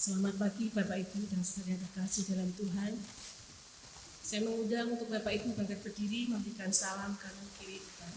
Selamat pagi Bapak Ibu dan saudara terkasih dalam Tuhan. Saya mengundang untuk Bapak Ibu bangkit berdiri memberikan salam kanan kiri depan.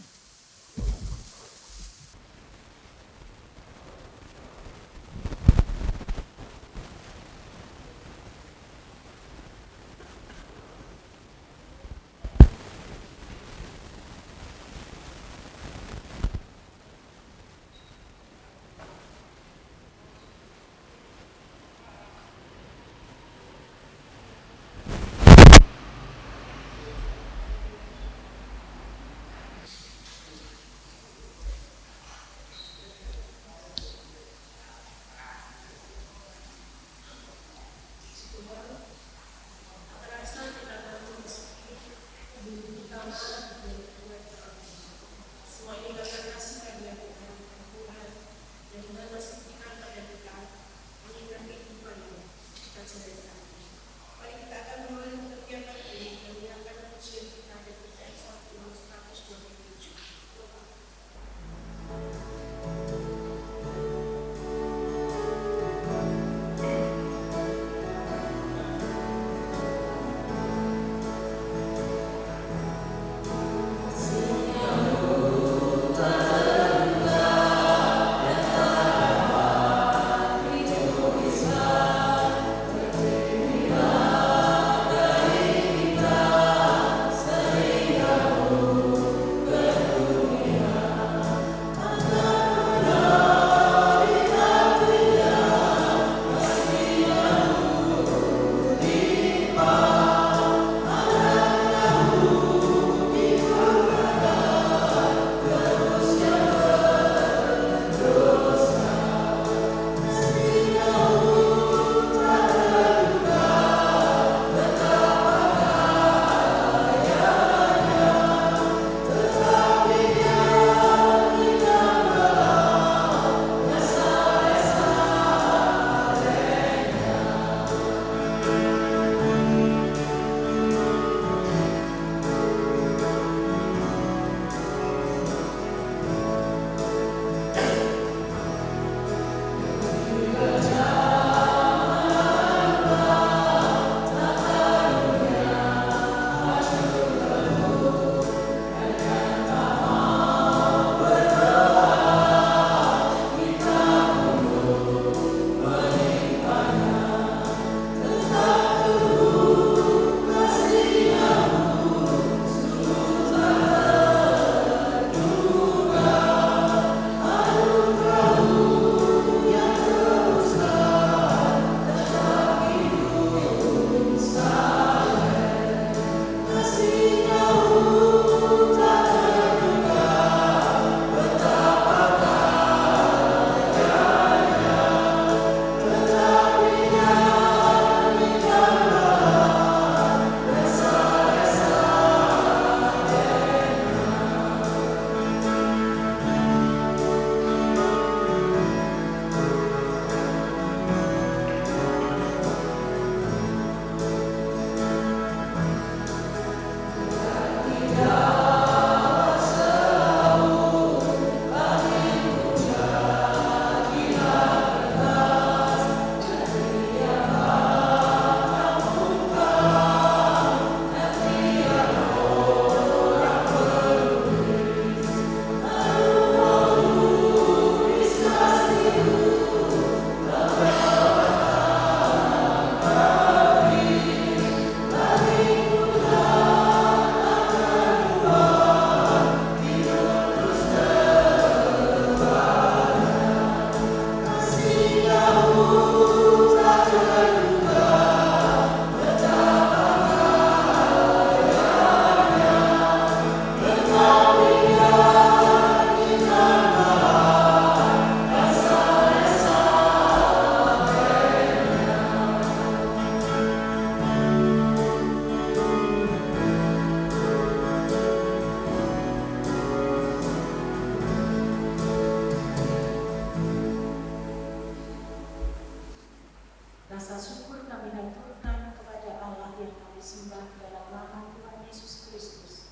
Rasa syukur kami haturkan kepada Allah yang kami sembah dalam nama Tuhan Yesus Kristus.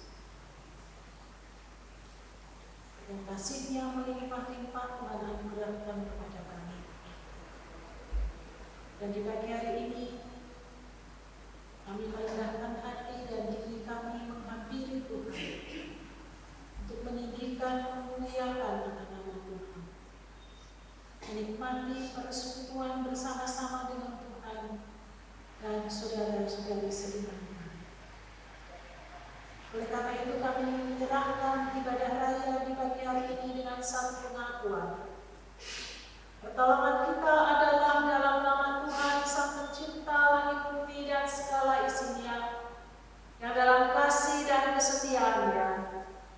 Dan kasih-Nya melimpah-limpah Tuhan anugerahkan kepada kami. Dan di pagi hari ini kami merendahkan hati dan diri kami menghampiri Tuhan untuk meninggikan, memuliakan nama Tuhan, menikmati persekutuan bersama-sama dengan Tuhan dan saudara-saudari seiman. Oleh karena itu kami menyerahkan ibadah raya di pagi hari ini dengan satu pengakuan. Pertolongan kita adalah dalam nama Tuhan Sang Pencipta langit bumi dan segala isinya, yang dalam kasih dan kesetiaannya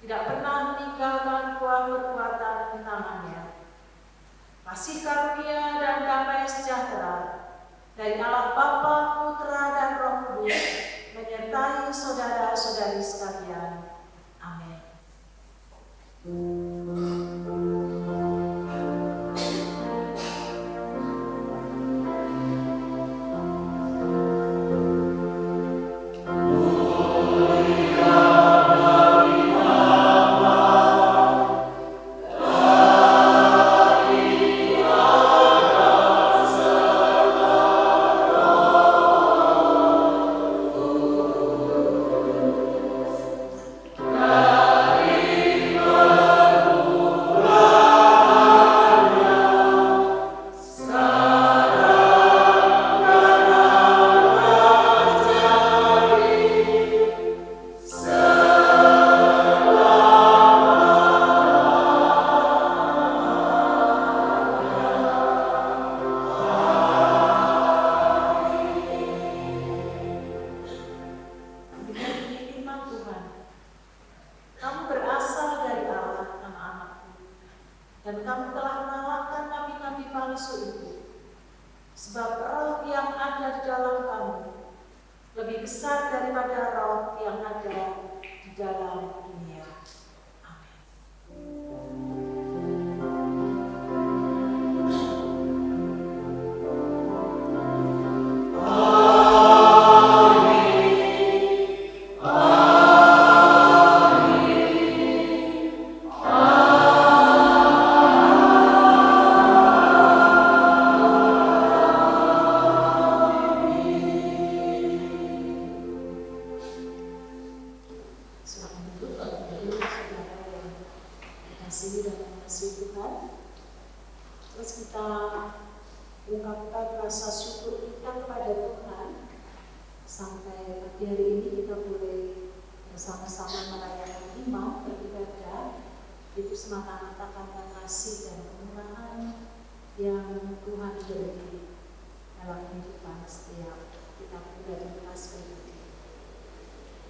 tidak pernah meninggalkan buah perbuatan tangannya. Kasih karunia dan damai sejahtera dari Allah Bapa, Putra dan Roh Kudus menyertai saudara-saudari sekalian. Amin.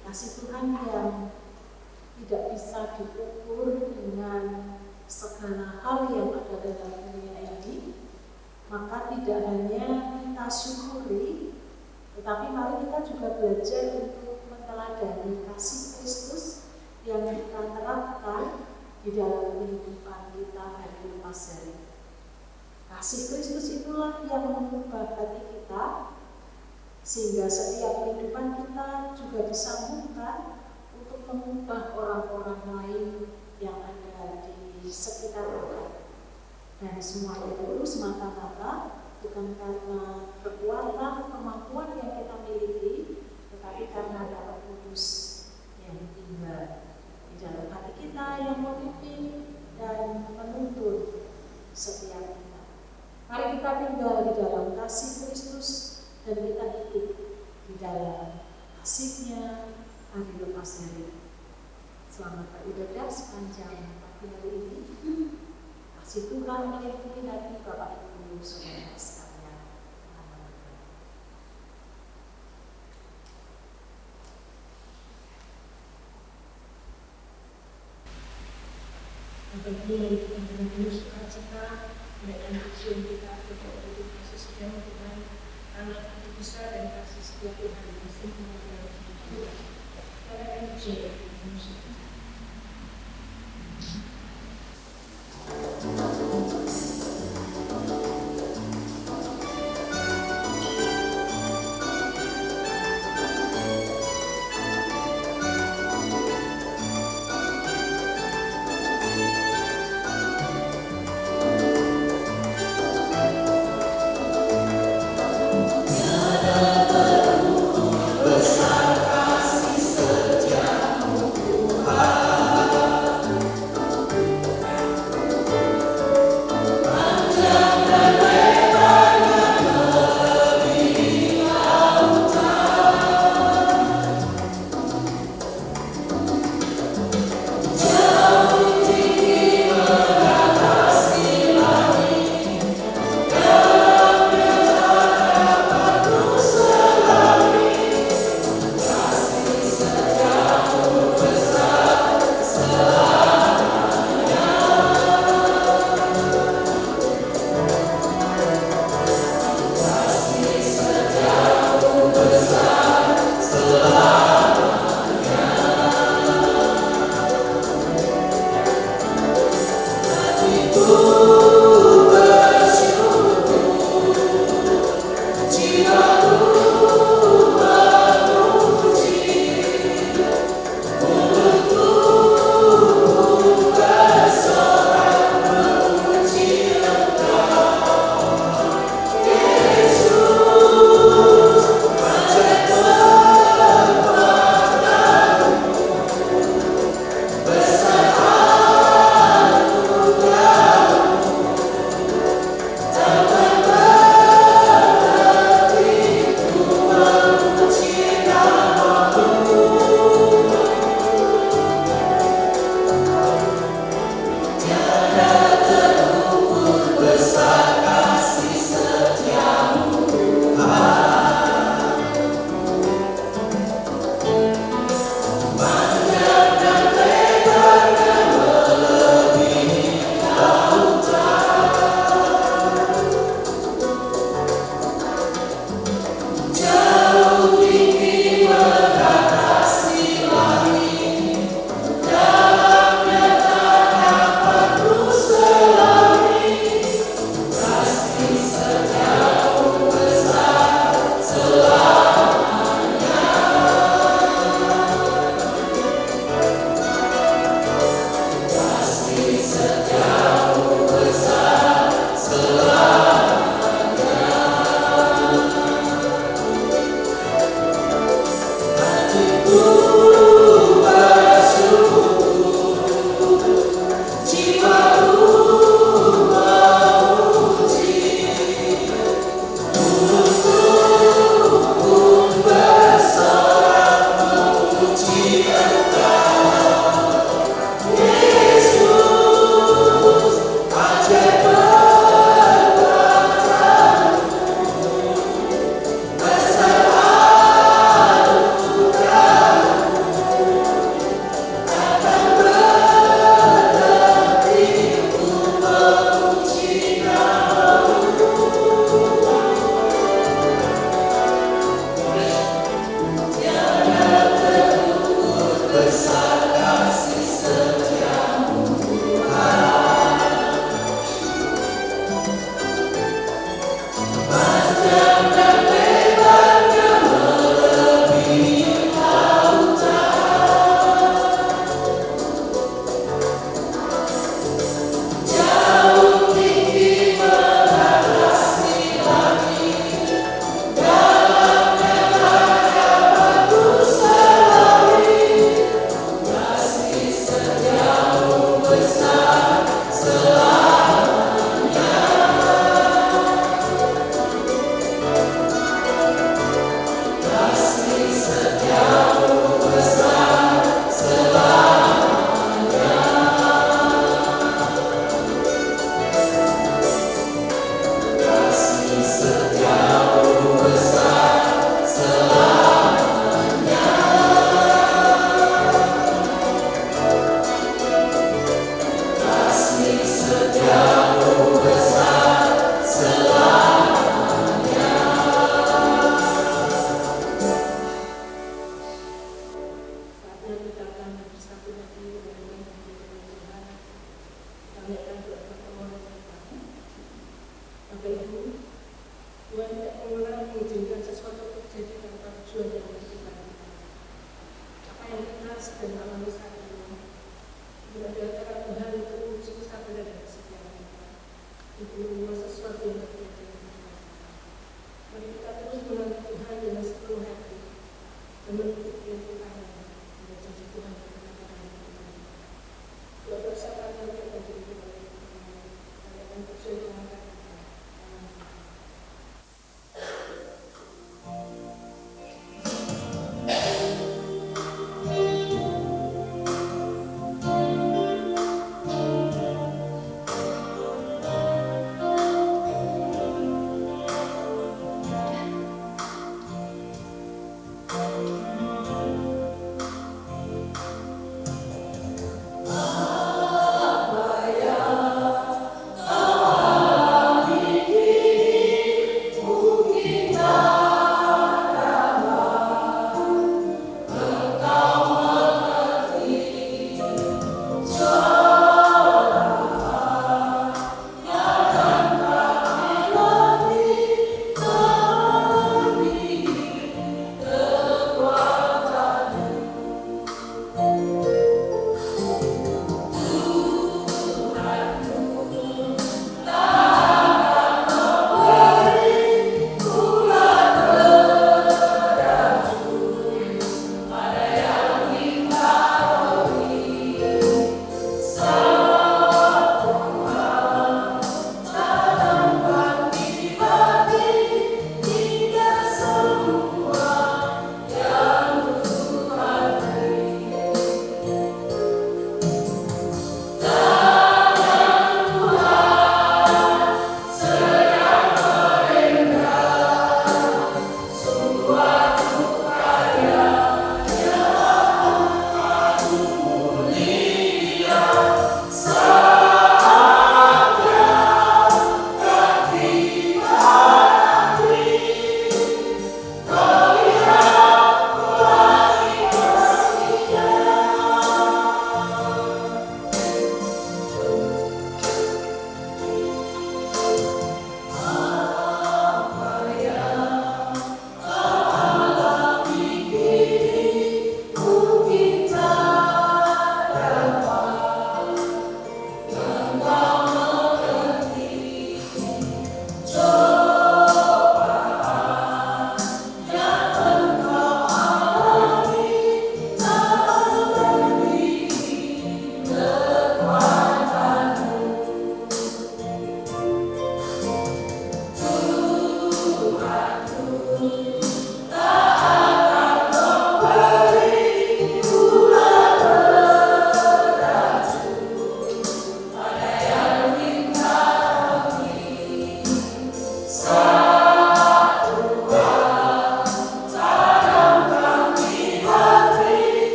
Kasih Tuhan yang tidak bisa diukur dengan segala hal yang ada dalam dunia ini, maka tidak hanya kita syukuri, tetapi mari kita juga belajar untuk meneladani kasih Kristus yang kita terapkan di dalam kehidupan kita hari lepas hari. Kasih Kristus itulah yang mengubah hati kita, sehingga setiap kehidupan kita juga disambungkan untuk mengubah orang-orang lain yang ada di sekitar kita. Dan semua itu semata-mata bukan karena kekuatan, kemampuan yang kita miliki, tetapi karena Roh Kudus yang tinggal di dalam hati kita, yang memimpin dan menuntun setiap kita. Mari kita tinggal di dalam kasih Kristus dan kita hidup di dalam kasih-Nya hari lepas hari. Selamat beribadah sepanjang pagi hari ini. Kasih Tuhan menyertai hati Bapak Ibu saudara sekalian. Amin. Bapak Ibu, mari kita berdiri sukacita menaikkan pujian kita kepada Yesus Tuhan. Anak hati besar dan kasih setia Tuhan yang sempurna dalam hidup kita. Kita akan pujian musik.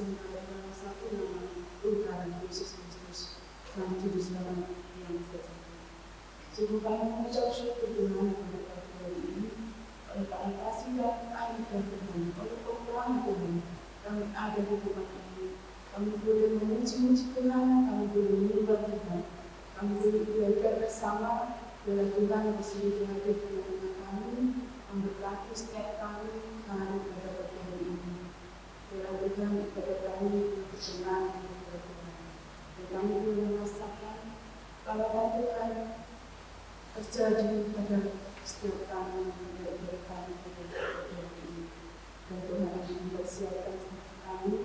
sementara dalam satu nama Tuhan Yesus Kristus dan Juru Selamat yang sejati. Sungguh kami mengucap syukur Tuhan pada pagi hari ini oleh karena kasih dan anugerah Tuhan, oleh pemurahan Tuhan kami ada di tempat ini. Kami boleh memuji-muji Tuhan, kami boleh menyembah Tuhan, kami boleh belajar bersama bila Tuhan bersedia hadir di tengah kami, memberkati setiap kami hari pada pagi hari ini. Bila Tuhan ibadah kami berkenan kepada Tuhan, dan kami boleh merasakan kalau Tuhan terjadi pada setiap kami dan kami pada pagi hari ini. Dan Tuhan akan mempersiapkan kami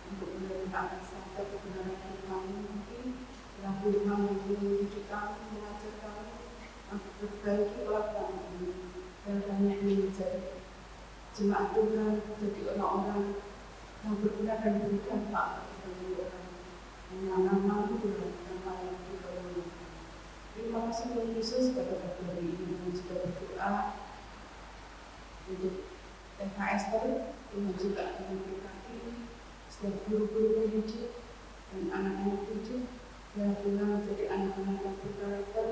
untuk menerima sampai kebenaran kami nanti. Yang Tuhan mendidik kami, mengajar kami untuk perbaiki kelakuan ini. Dan banyak ini menjadi jemaat Tuhan, menjadi orang-orang yang berguna dan berikan Pak bagi orang yang nama Tuhan, nama yang kita lakukan. Terima kasih Tuhan Yesus pada pagi hari ini kami juga berdoa untuk THS Tuhan juga akan memberkati setiap guru-guru pendidik dan anak-anak didik yang Tuhan menjadi anak-anak yang berkarakter,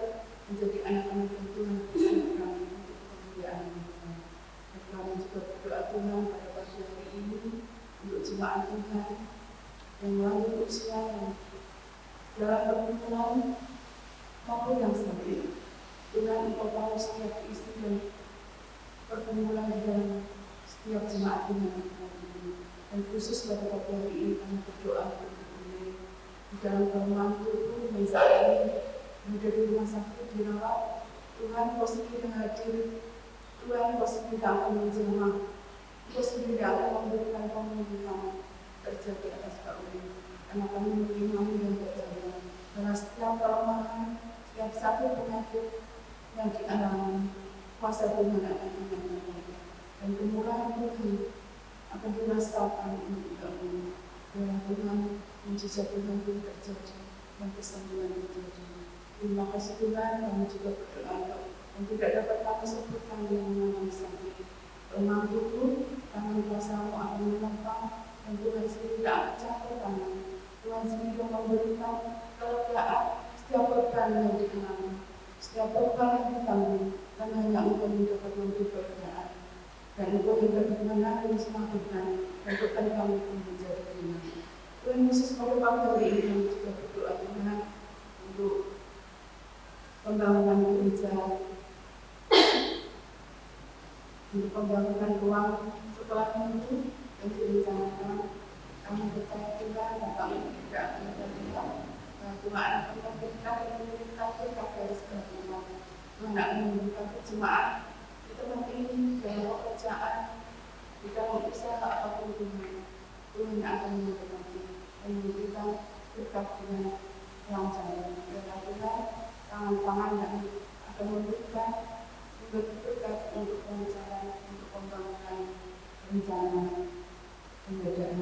menjadi anak-anak yang Tuhan persiapkan untuk kemuliaan Tuhan. Dan kami juga berdoa Tuhan pada pagi hari ini untuk jemaat Tuhan yang melalui usia yang dalam perkumpulan maupun yang sakit. Tuhan Engkau tahu setiap isi dan perkumpulan di dalam setiap jemaat Tuhan ini. Dan khusus pada pagi hari ini kami berdoa untuk ini di dalam kelemahan tubuh yang saat ini berada di rumah sakit dirawat. Tuhan Kau sendiri hadir, Tuhan Kau sendiri akan menjamah, Kau sendiri akan memberikan pemulihan terjadi atas kami. Karena kami mengimani dan percaya bahwa setiap kelemahan, setiap sakit penyakit yang dialami, kuasa Tuhan akan menyembuhkan dan kemurahan Tuhan akan dirasakan untuk kami. Biarlah Tuhan mujizat Tuhan pun terjadi dan kesembuhan terjadi. Terima kasih Tuhan, kami juga berdoa yang tidak dapat kami sebutkan dengan nama sakit. Lemah tubuh, tangan kuasa-Mu akan menopang dan Tuhan sendiri tidak akan campur tangan. Tuhan sendiri memberikan kelegaan setiap beban yang dialami, setiap beban yang ditanggung, dan hanya Engkau yang dapat memberi kelegaan. Dan Engkau yang dapat menanggung semua beban dan beban kami pun menjadi ringan. Tuhan Yesus pada pagi hari ini kami juga berdoa Tuhan untuk pembangunan gereja, untuk pembangunan ruang setelah itu yang direncanakan. Kami percaya Tuhan dan kami tidak menerima Tuhan akan memberikan dan memberikan berkat dari segala umat. Tuhan akan memberikan jemaat di tempat ini dalam pekerjaan, di dalam usaha apapun Tuhan. Tuhan akan memberkati dan memberikan berkat dengan kelancaran. Biarlah Tuhan tangan-tangan yang akan memberikan berkat untuk kelancaran, untuk pembangunan rencana pengadaan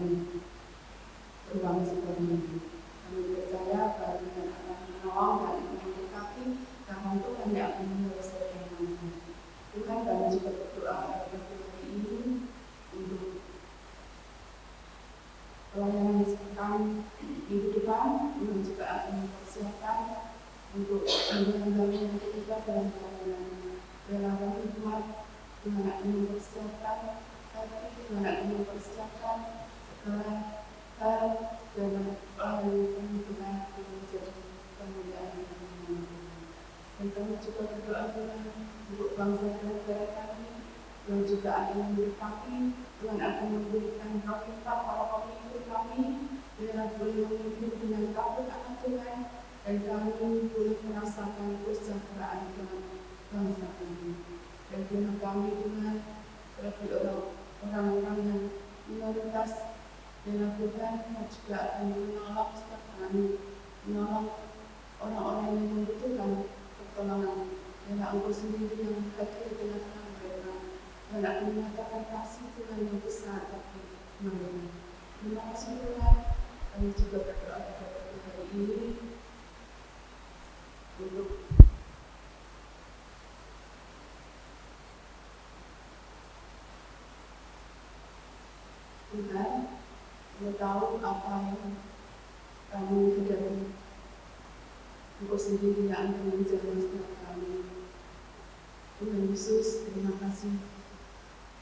ruang seperti ini. Kami percaya bahwa Tuhan akan menolong dan memberkati karena Tuhan yang akan menyelesaikan masalah. Tuhan kami juga berdoa pada hari ini untuk pelayanan sekarang minggu depan. Tuhan juga akan mempersiapkan untuk membangun yang ketiga dalam pelayanan relawan hikmat. Tuhan akan mempersiapkan Tuhan akan mempersiapkan segala hal dalam pelayanan Tuhan yang menjadi kemuliaan Tuhan. Dan kami juga berdoa Tuhan untuk bangsa dan negara kami. Tuhan juga akan memberkati, Tuhan akan memberikan perintah para pemimpin kami, biarlah boleh memimpin dengan takut akan Tuhan, dan kami boleh merasakan kesejahteraan dalam bangsa kami. Dan biarlah kami Tuhan sebagai orang-orang yang minoritas, biarlah Tuhan juga akan menolong setiap kami, menolong orang-orang yang membutuhkan pertolongan. Biarlah Engkau sendiri yang hadir di tengah-tengah mereka, dan akan menyatakan kasih Tuhan yang besar bagi mereka. Terima kasih Tuhan. Kami juga berdoa pada hari ini untuk Tuhan, tahu apa yang kami hadapi. Engkau sendiri yang akan menjaga setiap kami. Tuhan Yesus, terima kasih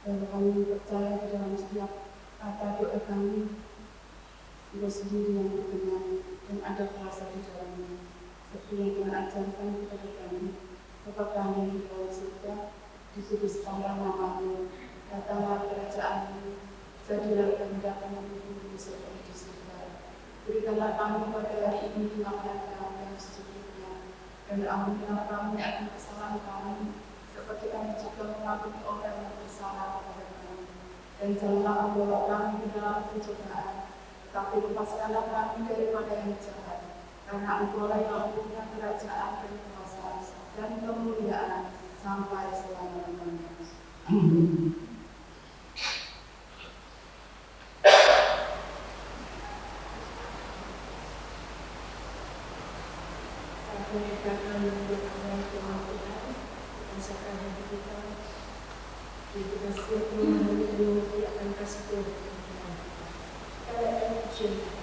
bahwa kami percaya di dalam setiap kata doa kami. Engkau sendiri yang berkenan dan ada kuasa di dalamnya. Seperti yang Tuhan ajarkan kepada kami, Bapa kami di dalam surga, dikuduskanlah nama-Mu, datanglah kerajaan-Mu, jadilah kehendak-Mu di bumi seperti di surga. Berikanlah kami pada hari ini makanan kami yang secukupnya, dan ampunilah kami akan kesalahan kami, seperti kami juga mengampuni orang yang bersalah kepada kami. Dan janganlah membawa kami ke dalam pencobaan, tetapi lepaskanlah kami daripada yang jahat. Karena Engkau-lah yang punya kerajaan dan kuasa dan kemuliaan sampai selama-lamanya. Amin. Kita akan melakukan pemakaman, rasakan hati kita. Kita setiap memahami dan mengerti akan kasih Tuhan kepada kita. Kita akan ujian kita.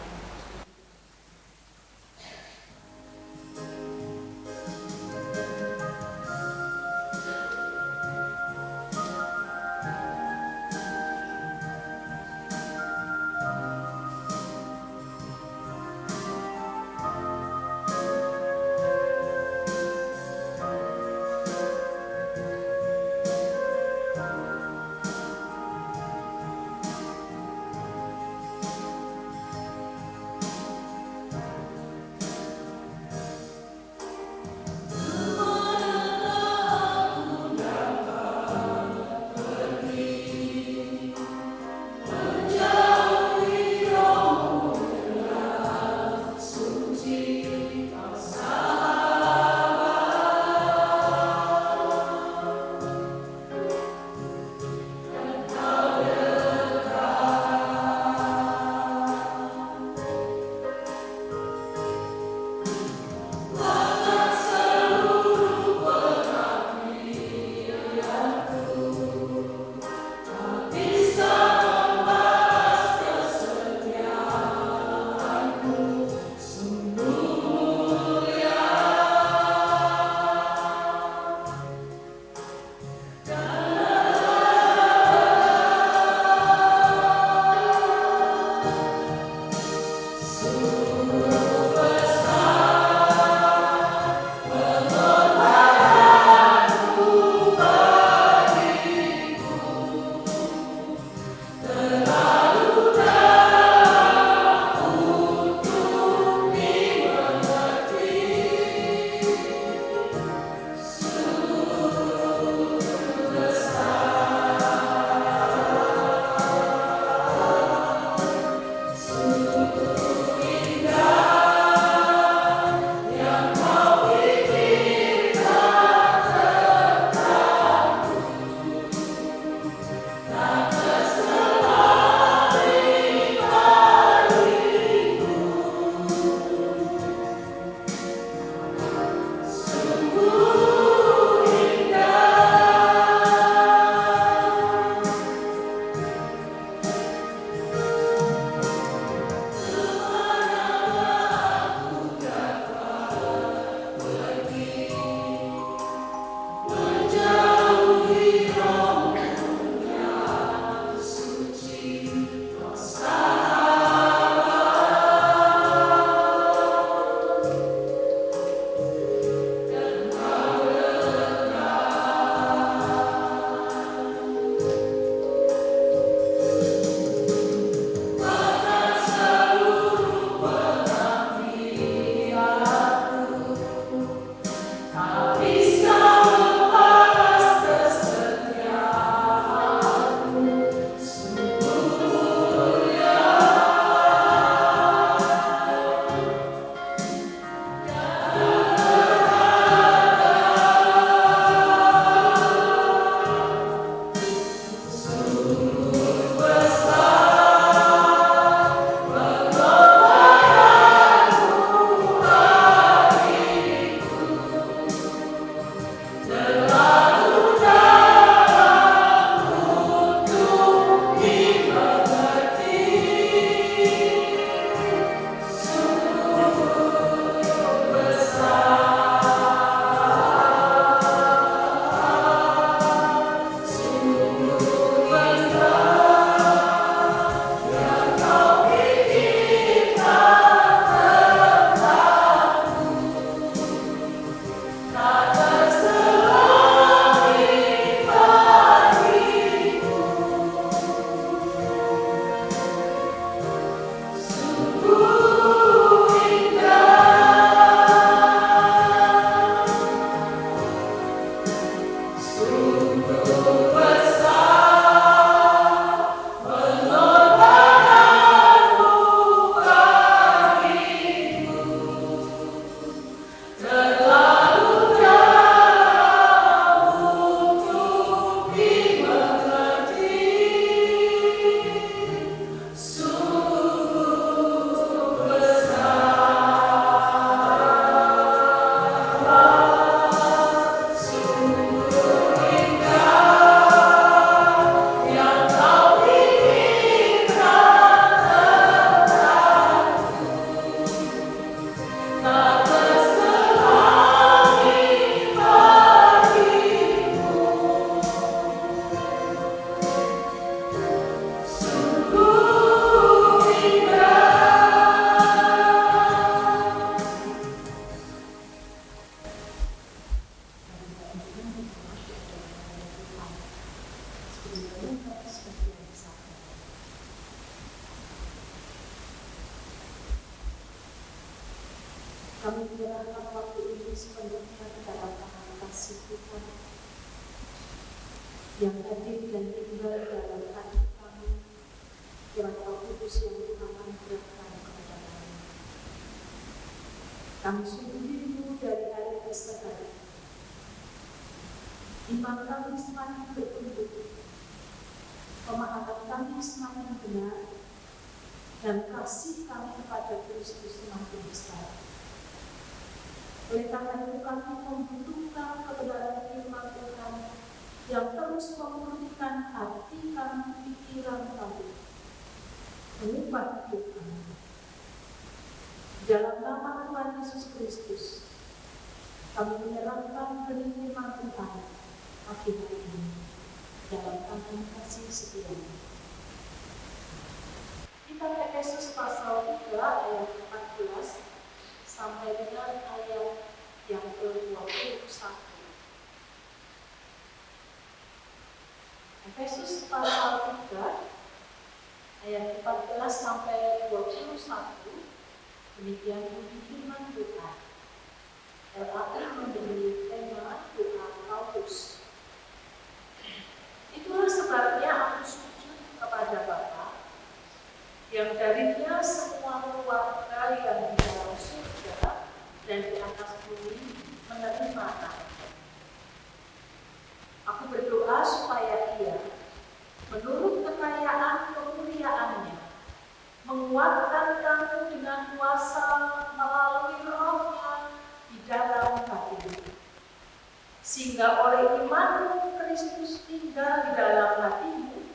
Kami menyerahkan waktu ini sepenuhnya ke dalam tangan kasih Tuhan yang hadir dan tinggal dalam hati kami, yang Roh Kudus yang Tuhan anugerahkan kepada kami. Kami sungguh rindu dari hari ke hari. Iman kami semakin bertumbuh, pemahaman kami semakin benar, dan kasih kami kepada Kristus semakin besar. Oleh karena itu kami membutuhkan kebenaran firman Tuhan yang terus memulihkan hati kami, pikiran kami, mengubah hidup kami. Dalam nama Tuhan Yesus Kristus, kami menyerahkan benih firman Tuhan pagi hari ini dalam tangan kasih setianya. Kita Efesus pasal 3 ayat 14 sampai dengan ayat yang ke-21. Efesus pasal 3 ayat 14 sampai 21. Demikian bunyi firman Tuhan. LAI memberi tema doa Paulus. Itulah sebabnya aku sujud kepada Bapa, yang darinya semua keluarga yang di dalam surga dan di atas bumi menerima nama. Aku berdoa supaya Ia, menurut kekayaan kemuliaannya, menguatkan kamu dengan kuasa melalui Roh-Nya di dalam hatimu, sehingga oleh imanmu Kristus tinggal di dalam hatimu,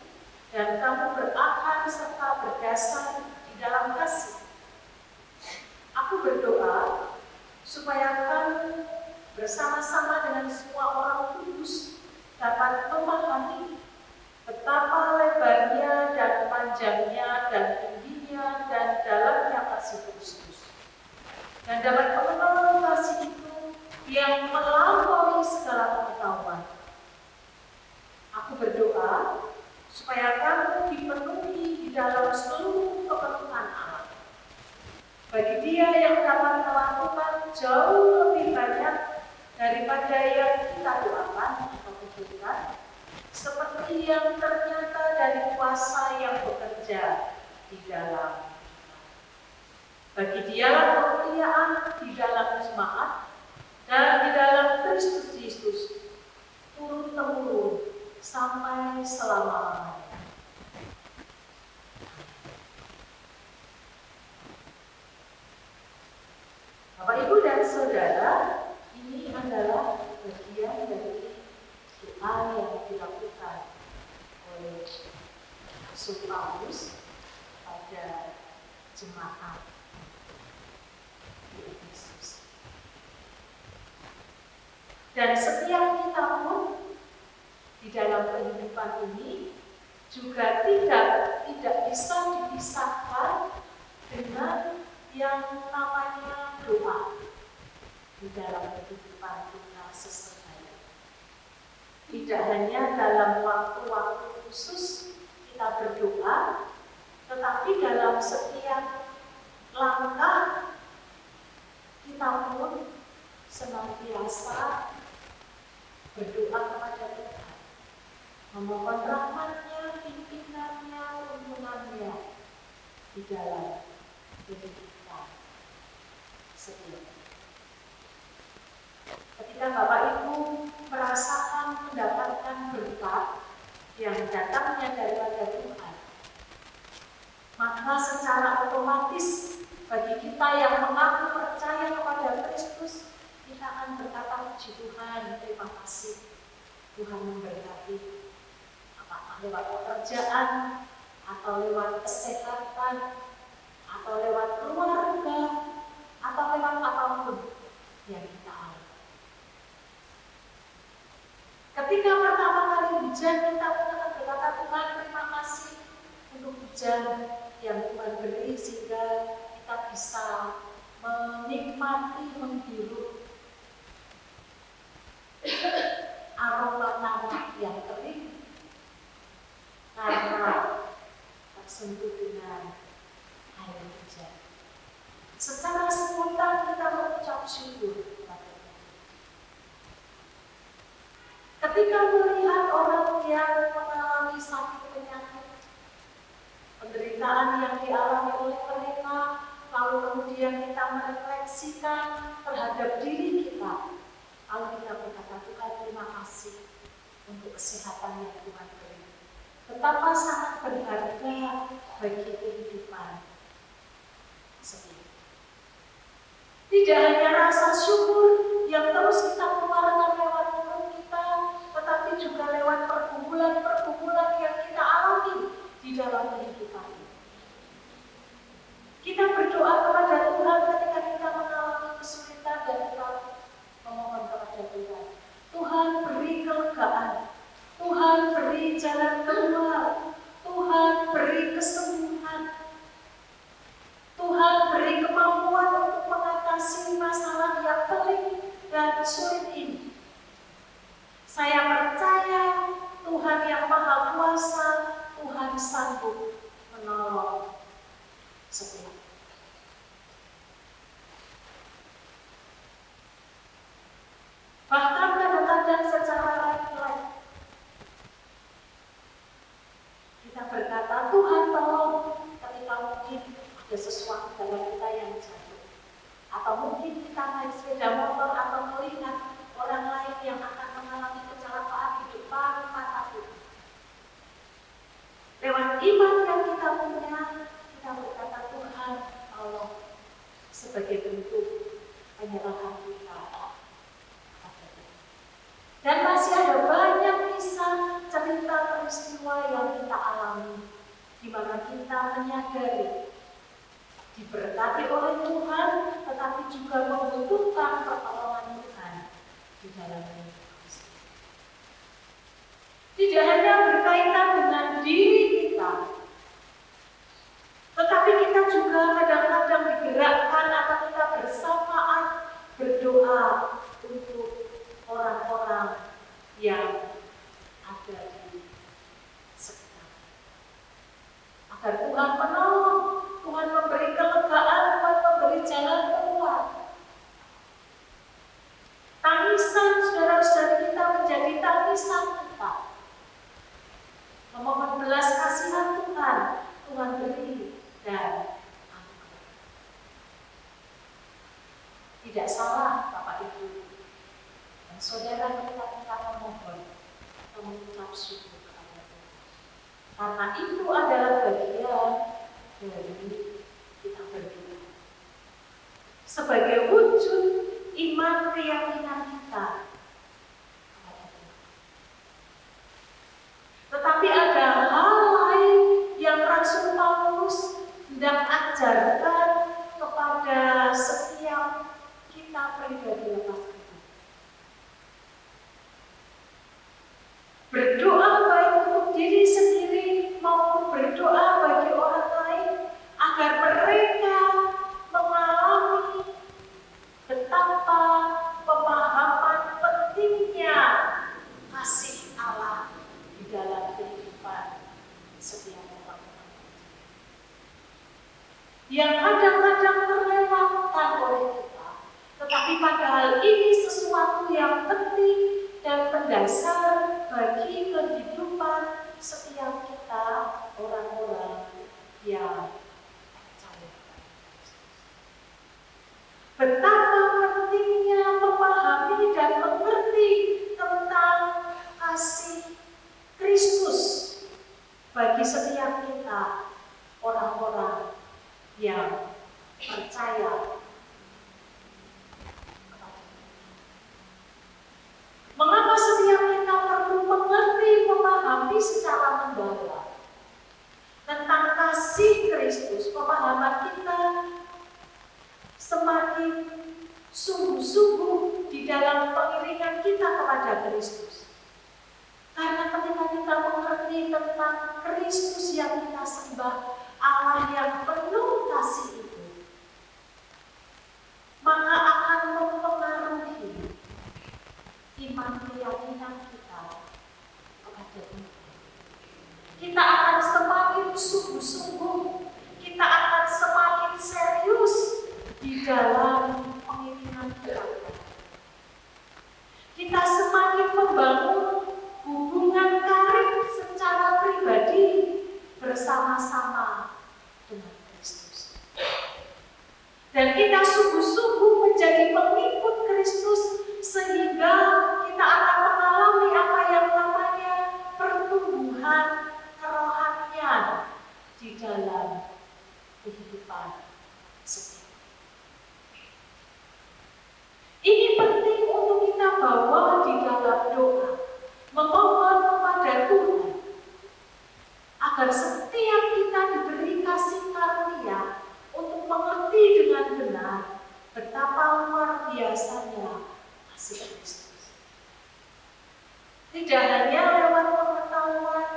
dan kamu berakar serta berdasar di dalam kasih. Aku berdoa supaya kamu bersama-sama dengan semua orang kudus dapat memahami betapa lebarnya dan panjangnya dan tingginya dan dalamnya kasih Kristus, dan dapat mengenal kasih itu yang melampaui segala pengetahuan. Aku berdoa supaya kamu dipenuhi di dalam seluruh kepenuhan Allah, bagi Dia yang dapat melakukan jauh lebih banyak daripada yang kita doakan atau pikirkan, seperti yang ternyata dari kuasa yang bekerja di dalam. Bagi Dialah kemuliaan di dalam jemaat dan di dalam Kristus Yesus turun-temurun sampai selama-lamanya. Bapak, Ibu, dan Saudara, ini adalah bagian dari doa yang dilakukan oleh Rasul Paulus pada jemaat di Efesus. Dan setiap kita pun di dalam kehidupan ini juga tidak bisa dipisahkan dengan yang namanya doa di dalam kehidupan kita sehari-hari. Tidak hanya dalam waktu-waktu khusus kita berdoa, tetapi dalam setiap langkah kita pun senantiasa berdoa kepada Tuhan, memohon rahmat-Nya, pimpinannya, tuntunannya di dalam kehidupan setiap. Ketika Bapak Ibu merasakan mendapatkan berkat yang datangnya daripada Tuhan, maka secara otomatis bagi kita yang mengaku percaya kepada Kristus, kita akan berkata, puji Tuhan, terima kasih Tuhan memberkati, apakah lewat pekerjaan atau lewat kesehatan atau lewat keluarga atau lewat apapun yang kita alami. Ketika pertama kali hujan, kita pun akan berkata, Tuhan, terima kasih untuk hujan yang Tuhan beri sehingga kita bisa menikmati, menghirup aroma tanah yang kering karena tersentuh dengan air hujan. Secara spontan kita mengucap mengucap syukur kepada Tuhan. Ketika melihat orang yang mengalami sakit penyakit, penderitaan yang dialami oleh mereka, lalu kemudian kita merefleksikan terhadap diri kita, lalu kita berkata, Tuhan terima kasih untuk kesehatan yang Tuhan beri. Betapa sangat berharga bagi kehidupan setiap. Tidak hanya rasa syukur yang terus kita keluarkan lewat mulut kita, tetapi juga lewat pergumulan-pergumulan yang kita alami di dalam kehidupan ini. Kita berdoa kepada Tuhan ketika kita mengalami kesulitan dan kita memohon kepada Tuhan. Tuhan beri kelegaan, Tuhan beri jalan keluar, Tuhan beri kesembuhan, Tuhan beri kemampuan untuk mengatasi masalah yang pelik dan sulit ini. Saya percaya Tuhan yang Maha Kuasa, Tuhan sanggup menolong setiap. Bahkan kadang-kadang secara refleks kita berkata, Tuhan tolong, ketika mungkin ada sesuatu dalam kita yang jatuh, atau mungkin kita naik sepeda motor atau melihat orang lain yang akan mengalami kecelakaan di depan mata kita. Lewat iman yang kita punya, kita berkata, Tuhan tolong, sebagai bentuk penyerahan kita. Dan masih ada banyak kisah, cerita, peristiwa yang kita alami, di mana kita menyadari diberkati oleh Tuhan, tetapi juga membutuhkan pertolongan Tuhan di dalam hidup kita. Tidak hanya berkaitan dengan diri kita, tetapi kita juga kadang-kadang digerakkan atau kita bersamaan berdoa untuk orang-orang yang ada di sekitar. Agar Tuhan menolong, Tuhan memberi kelegaan, Tuhan memberi jalan keluar. Tangisan saudara-saudara kita menjadi tangisan kita. Memohon belas kasihan Tuhan, Tuhan beri dan anugerah. Tidak salah Bapak Ibu dan saudara kita memohon atau mengucap syukur kepada Tuhan. Karena itu adalah bagian dari kita berdoa. Sebagai wujud iman keyakinan kita kepada Tuhan. Tetapi ada hal lain yang Rasul Paulus hendak ajarkan kepada setiap kita pribadi lepas kita. Berdoa baik untuk diri sendiri maupun berdoa bagi orang lain agar mereka mengalami betapa pemahaman pentingnya kasih Allah di dalam kehidupan setiap orang. Yang kadang-kadang terlewatkan oleh kita, tetapi padahal ini sesuatu yang penting dan mendasar bagi kehidupan setiap kita orang-orang yang percaya. Betapa pentingnya memahami dan mengerti tentang kasih Kristus bagi setiap kita orang-orang yang percaya. Mengapa setiap kita perlu mengerti, memahami secara mendalam tentang kasih Kristus? Pemahaman kita semakin sungguh-sungguh di dalam pengiringan kita kepada Kristus. Karena ketika kita mengerti tentang Kristus yang kita sembah, Allah yang penuh kasih itu, maka akan mempengaruhi iman keyakinan kita kepada Tuhan. Kita akan semakin sungguh-sungguh, kita akan semakin serius di dalam pengiringan mengikut Kristus sehingga kita akan mengalami apa yang namanya pertumbuhan kerohanian di dalam kehidupan setiap. Ini penting untuk kita bawa di dalam doa, memohon kepada Tuhan agar setiap kita diberi kasih karunia untuk mengerti dengan benar betapa luar biasanya kasih Kristus. Tidak hanya lewat pengetahuan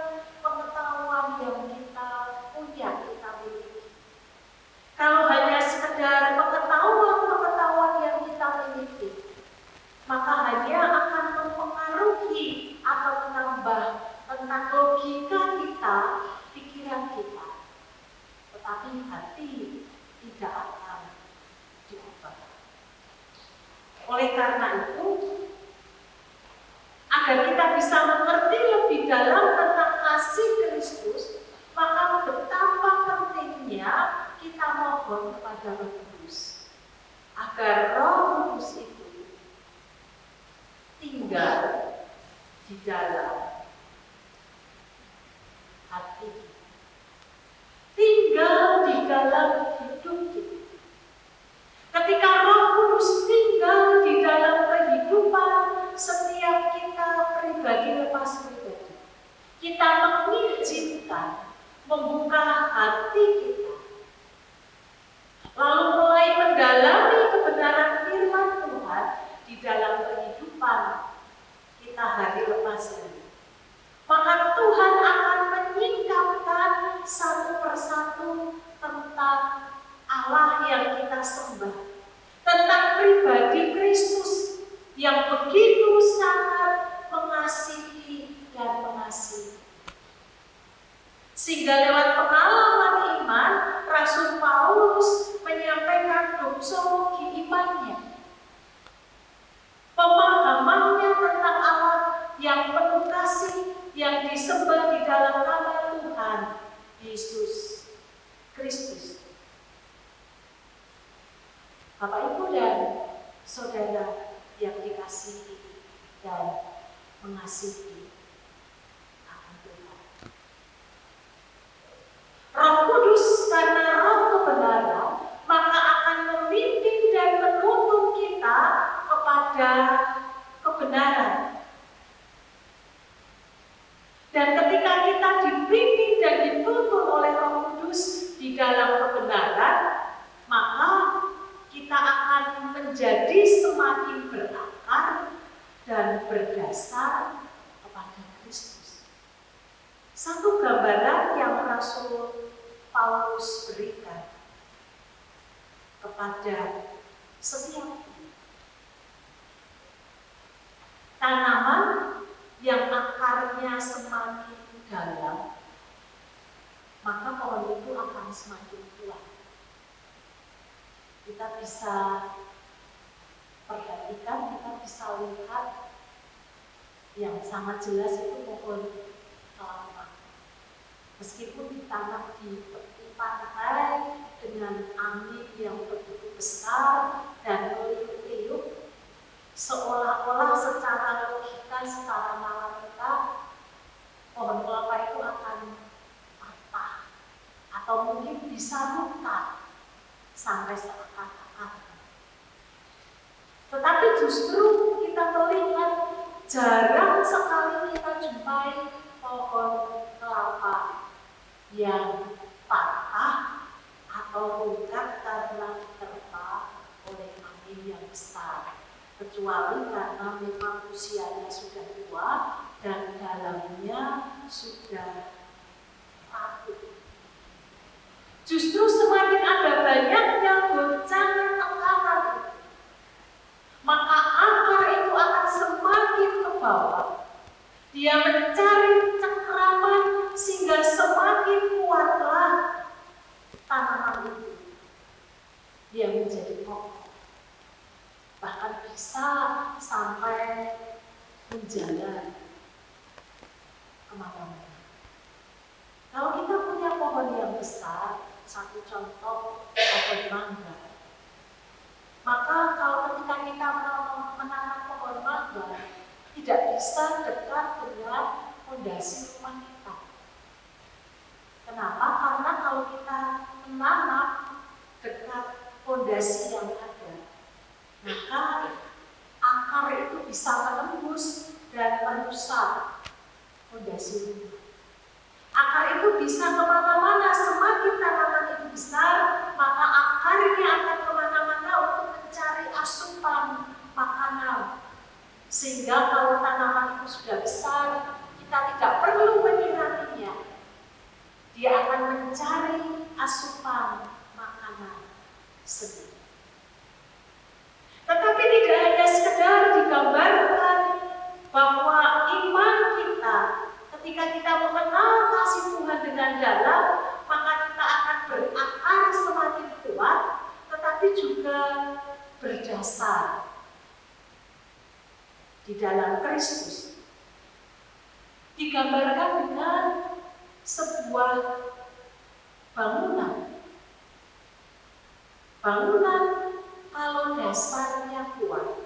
yang kita punya, kita miliki. Kalau hanya sekedar pengetahuan yang kita miliki, maka hanya akan mempengaruhi atau menambah tentang logika kita, pikiran kita. Tetapi hati tidak akan diubah. Oleh karena itu, agar kita bisa mengerti lebih dalam tentang kasih Kristus, maka betapa pentingnya kita mohon kepada Roh Kudus agar Roh Kudus itu tinggal di dalam hati kita, tinggal di dalam hidup kita. Ketika Roh Kudus tinggal di dalam kehidupan setiap kita pribadi lepas pribadi, kita mengizinkan membuka hati kita, lalu mulai mendalami kebenaran firman Tuhan di dalam kehidupan kita hari lepas hari. Maka Tuhan akan menyingkapkan satu persatu tentang Allah yang kita sembah, tentang pribadi Kristus yang begitu sangat mengasihi dan mengasihi. Sehingga lewat pengalaman iman, Rasul Paulus menyampaikan doksologi imannya, pemahamannya tentang Allah yang penuh kasih, yang disembah di dalam nama Tuhan Yesus Kristus. Bapak, Ibu, dan saudara yang dikasihi dan mengasihi akan Tuhan. Roh Kudus karena roh kebenaran, maka akan memimpin dan menuntun kita kepada kebenaran. Dan ketika kita dibimbing dan dituntun oleh Roh Kudus di dalam kebenaran, maka kita akan menjadi semakin berakar dan berdasar kepada Kristus. Satu gambaran yang Rasul Paulus berikan kepada setiap kita. Tanaman yang akarnya semakin dalam, maka pohon itu akan semakin kuat. Kita bisa perhatikan, kita bisa lihat yang sangat jelas itu pohon kelapa. Meskipun ditanam di tepi pantai dengan angin yang begitu besar dan meliuk-liuk, seolah-olah secara logika, secara nalar pohon kelapa itu akan patah atau mungkin bisa rusak sampai seakar-akar. Tetapi justru kita melihat jarang sekali kita jumpai pohon kelapa yang patah atau rusak karena diterpa oleh angin yang besar, kecuali karena memang usianya sudah tua dan dalamnya sudah rapuh. Justru semakin ada banyaknya goncangan tekanan, maka akar itu akan semakin ke bawah. Dia mencari cengkraman sehingga semakin kuatlah tanaman itu. Dia menjadi kokoh, bahkan bisa sampai menjalar kemana-mana. Kalau kita punya pohon yang besar, satu contoh pohon mangga, maka kalau ketika Tuhan tidak bisa dekat dengan fondasi rumah kita. Kenapa? Karena kalau kita menanam dekat fondasi yang ada, maka akar itu bisa menembus dan merusak fondasi rumah. Akar itu bisa kemana-mana. Semakin tanaman itu besar, maka akarnya akan kemana-mana untuk mencari asupan makanan. Sehingga kalau tanaman itu sudah besar, kita tidak perlu menyiraminya. Dia akan mencari asupan makanan sendiri. Tetapi tidak hanya sekedar digambarkan bahwa iman kita ketika kita mengenal kasih Tuhan dengan dalam, maka kita akan berakar semakin kuat, tetapi juga berdasar di dalam Kristus. Digambarkan dengan sebuah bangunan. Bangunan kalau dasarnya kuat,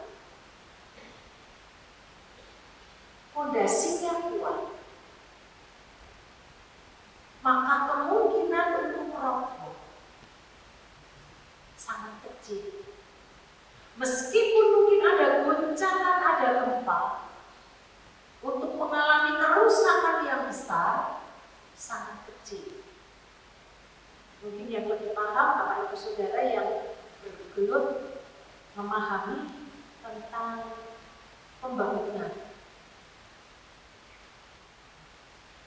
fondasinya kuat, maka kemungkinan untuk roboh sangat kecil. Meskipun mungkin ada goncangan, ada gempa, untuk mengalami kerusakan yang besar sangat kecil. Mungkin yang lebih paham Bapak Ibu Saudara yang bergelut memahami tentang pembangunan.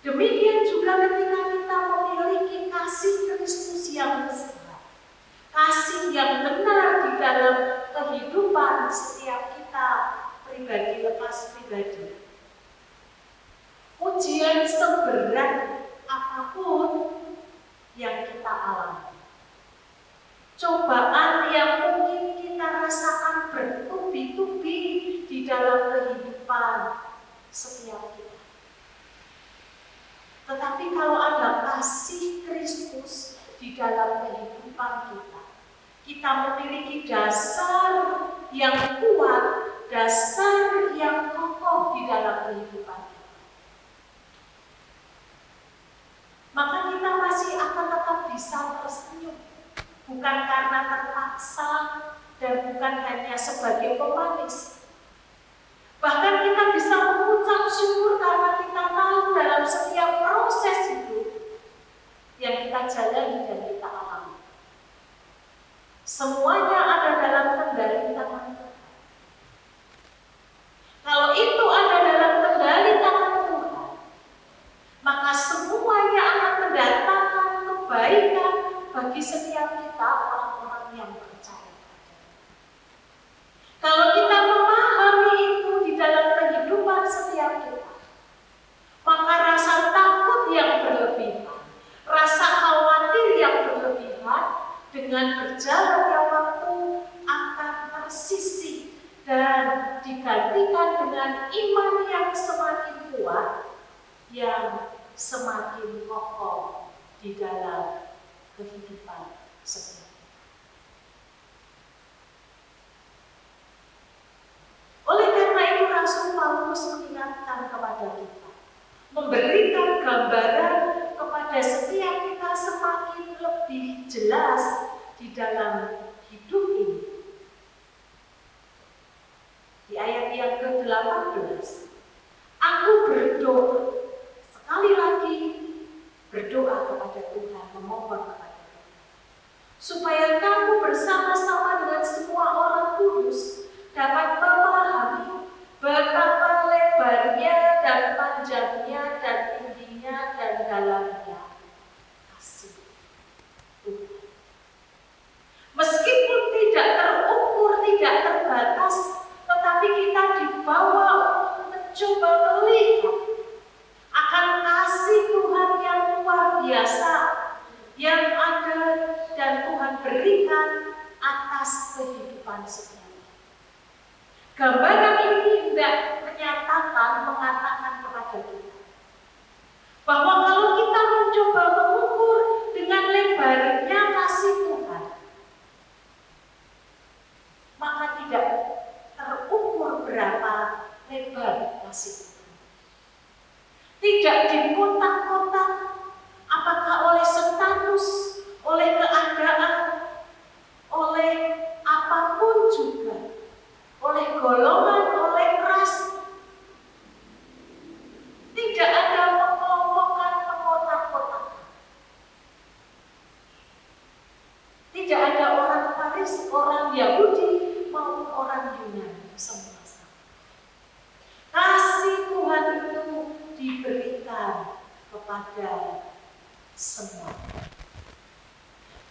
Demikian juga ketika kita memiliki kasih Kristus yang besar, kasih yang benar di dalam kehidupan setiap kita pribadi lepas pribadi. Ujian seberat apapun yang kita alami, cobaan yang mungkin kita rasakan bertubi-tubi di dalam kehidupan setiap kita. Tetapi kalau ada kasih Kristus di dalam kehidupan kita, kita memiliki dasar yang kuat, dasar yang kokoh di dalam kehidupan kita. Maka kita masih akan tetap bisa tersenyum, bukan karena terpaksa dan bukan hanya sebagai pemanis. Bahkan kita bisa mengucap syukur karena kita tahu dalam setiap proses hidup yang kita jalani dan kita alami, semuanya ada dalam kendali tangan Tuhan. Kalau itu ada dalam kendali tangan Tuhan, maka semuanya akan mendatangkan kebaikan bagi setiap kita orang-orang yang percaya. Kalau kita memahami itu di dalam kehidupan setiap kita, maka rasa takut yang berlebihan, rasa khawatir yang berlebihan dengan berjalannya waktu akan tersisih dan digantikan dengan iman yang semakin kuat, yang semakin kokoh di dalam kehidupan setiap kita. Oleh karena itu Rasul Paulus mengingatkan kepada kita, memberikan gambaran kepada setiap kita semakin lebih jelas di dalam hidup ini. Di ayat yang ke-18, aku berdoa, sekali lagi berdoa kepada Tuhan, memohon kepada Tuhan, supaya kamu bersama-sama dengan semua orang kudus dapat memahami betapa lebarnya dan panjangnya dan tingginya dan dalamnya kasih Tuhan. Meskipun tidak terukur, tidak terbatas, tetapi kita dibawa untuk mencoba melihat akan kasih Tuhan yang luar biasa yang ada dan Tuhan berikan atas kehidupan setiap. Gambaran ini tidak mengatakan kepada kita bahwa kalau kita mencoba mengukur dengan lebarnya kasih Tuhan, maka tidak terukur berapa orang Yahudi maupun orang Yunani, semua sama. Kasih Tuhan itu diberikan kepada semua.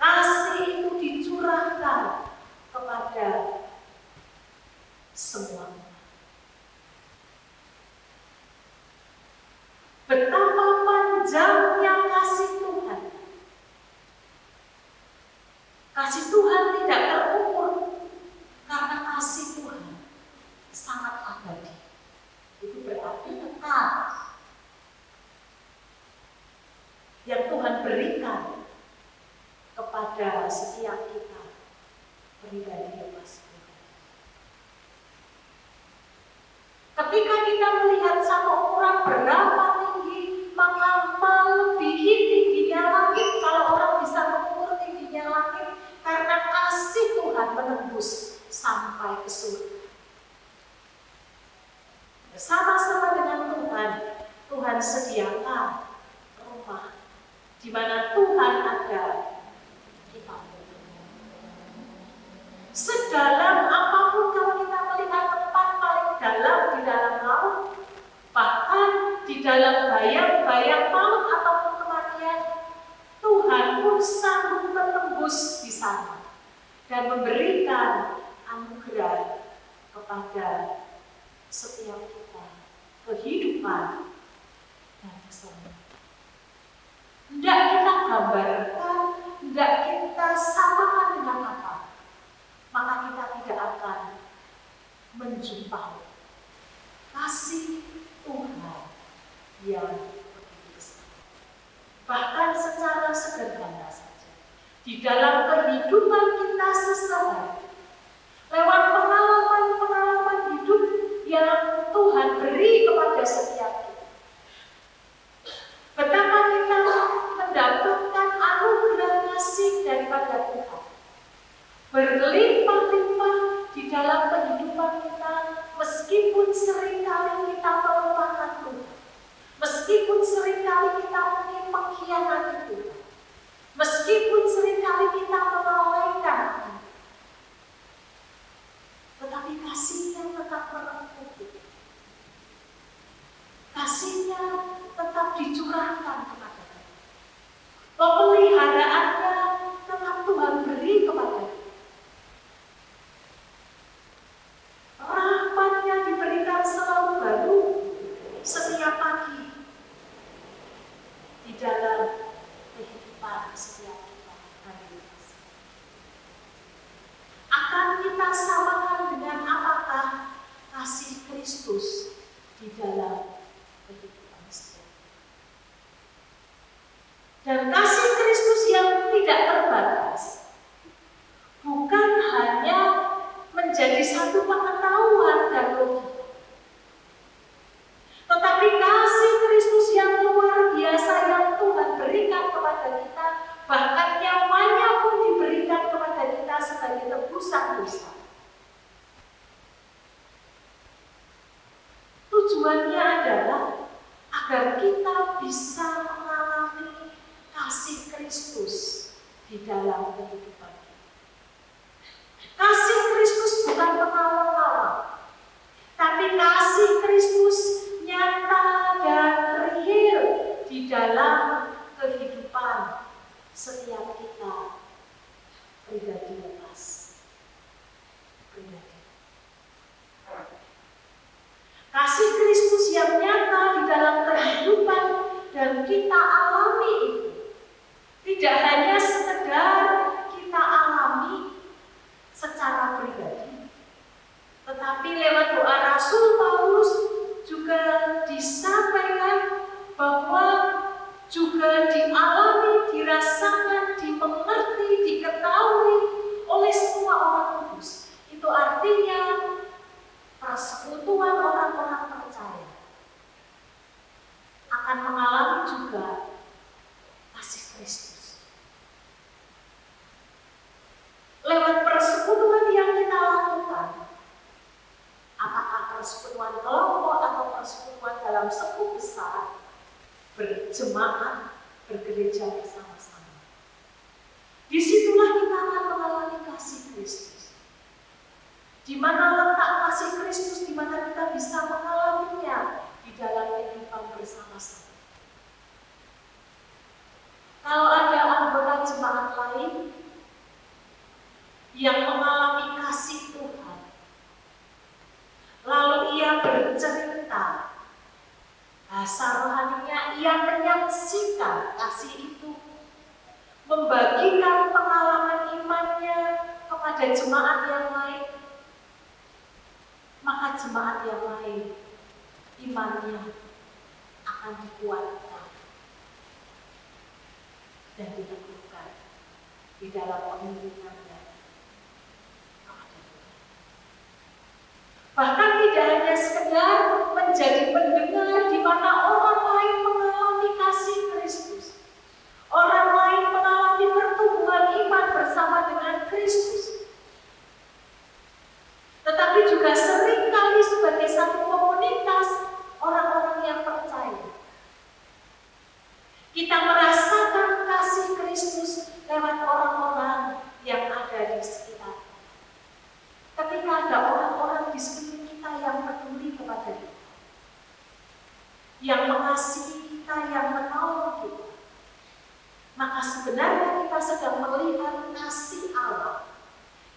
Kasih itu dicurahkan kepada semua. Betapa panjangnya kasih Tuhan. Kasih Tuhan tidak terukur karena kasih Tuhan sangat abadi. Itu berarti kekal. Yang Tuhan berikan kepada setiap kita pribadi lepas pribadi. Ketika kita melihat satu orang berapa tinggi, maka melebihi tingginya langit. Kalau orang bisa mengukur tingginya langit, karena kasih Tuhan menembus sampai ke surga. Sama-sama dengan Tuhan, Tuhan sediakan rumah di mana Tuhan ada. Sedalam apapun kalau kita melihat tempat paling dalam di dalam laut, bahkan di dalam bayang-bayang maut ataupun kematian, Tuhan pun sanggup menembus di sana dan memberikan anugerah kepada setiap kita, kehidupan dan keselamatan. Tidak kita gambarkan, tidak kita samakan dengan apa, maka kita tidak akan menjumpai kasih Tuhan yang begitu besar. Bahkan secara sederhana saja, di dalam kehidupan kita sesehari, lewat pengalaman-pengalaman hidup yang Tuhan beri kepada setiap kita, betapa kita mendapatkan anugerah kasih daripada Tuhan berlimpah-limpah di dalam kehidupan kita, meskipun seringkali kita melupakan Tuhan, meskipun seringkali kita mungkin mengkhianati Tuhan, meskipun seringkali kita melalaikan Tuhan, tetapi kasih-Nya tetap merengkuh kita. Kasih-Nya tetap dicurahkan kepada kita. Pemeliharaannya tetap Tuhan beri kepada kita. Rahmat-Nya diberikan selalu baru setiap pagi di dalam kehidupan setiap kita hari ini. Akan kita samakan dengan apakah kasih Kristus di dalam kehidupan setiap kita. Dan kasih Kristus yang tidak terbatas bukan hanya menjadi satu pengetahuan dan logika, tetapi kasih Kristus yang luar biasa yang Tuhan berikan kepada kita, bahkan nyawanya pun diberikan kepada kita sebagai tebusan dosa. Tujuannya adalah agar kita bisa mengalami kasih Kristus di dalam kehidupan kita. Kasih Kristus bukan pengawal-awal, tapi kasih Kristus nyata dan real di dalam kehidupan setiap kita pribadi lepas pribadi. Kasih Kristus yang nyata di dalam kehidupan dan kita alami itu tidak hanya sekedar kita alami secara pribadi, tetapi lewat doa Rasul Paulus juga disampaikan bahwa juga dialami, dirasakan, dimengerti, diketahui oleh semua orang kudus. Itu artinya persekutuan orang-orang percaya akan mengalami juga kasih Kristus. Lewat persekutuan yang kita lakukan, apakah persekutuan kelompok atau persekutuan dalam sepuh besar, berjemaah, bergereja bersama-sama, disitulah kita akan mengalami kasih Kristus. kasih Kristus di mana kita bisa mengalaminya di dalam kehidupan bersama-sama. Kalau ada anggota jemaat lain yang mengalami kasih Tuhan, lalu ia bercerita, bahasa rohaninya ia menyaksikan kasih itu, membagikan pengalaman imannya kepada jemaat yang lain, maka jemaat yang lain imannya akan dikuatkan dan diteguhkan di dalam pengiringannya kepada Tuhan. Bahkan tidak hanya sekedar menjadi pendengar di mana orang lain mengalami kasih Kristus, orang lain mengalami pertumbuhan iman bersama dengan Kristus, tetapi juga seringkali sebagai satu komunitas orang-orang yang percaya. Kita merasakan kasih Kristus lewat orang-orang yang ada di sekitar. Ketika ada orang-orang di sekeliling kita yang peduli kepada kita, yang mengasihi kita, yang menolong kita, maka sebenarnya kita sedang melihat kasih Allah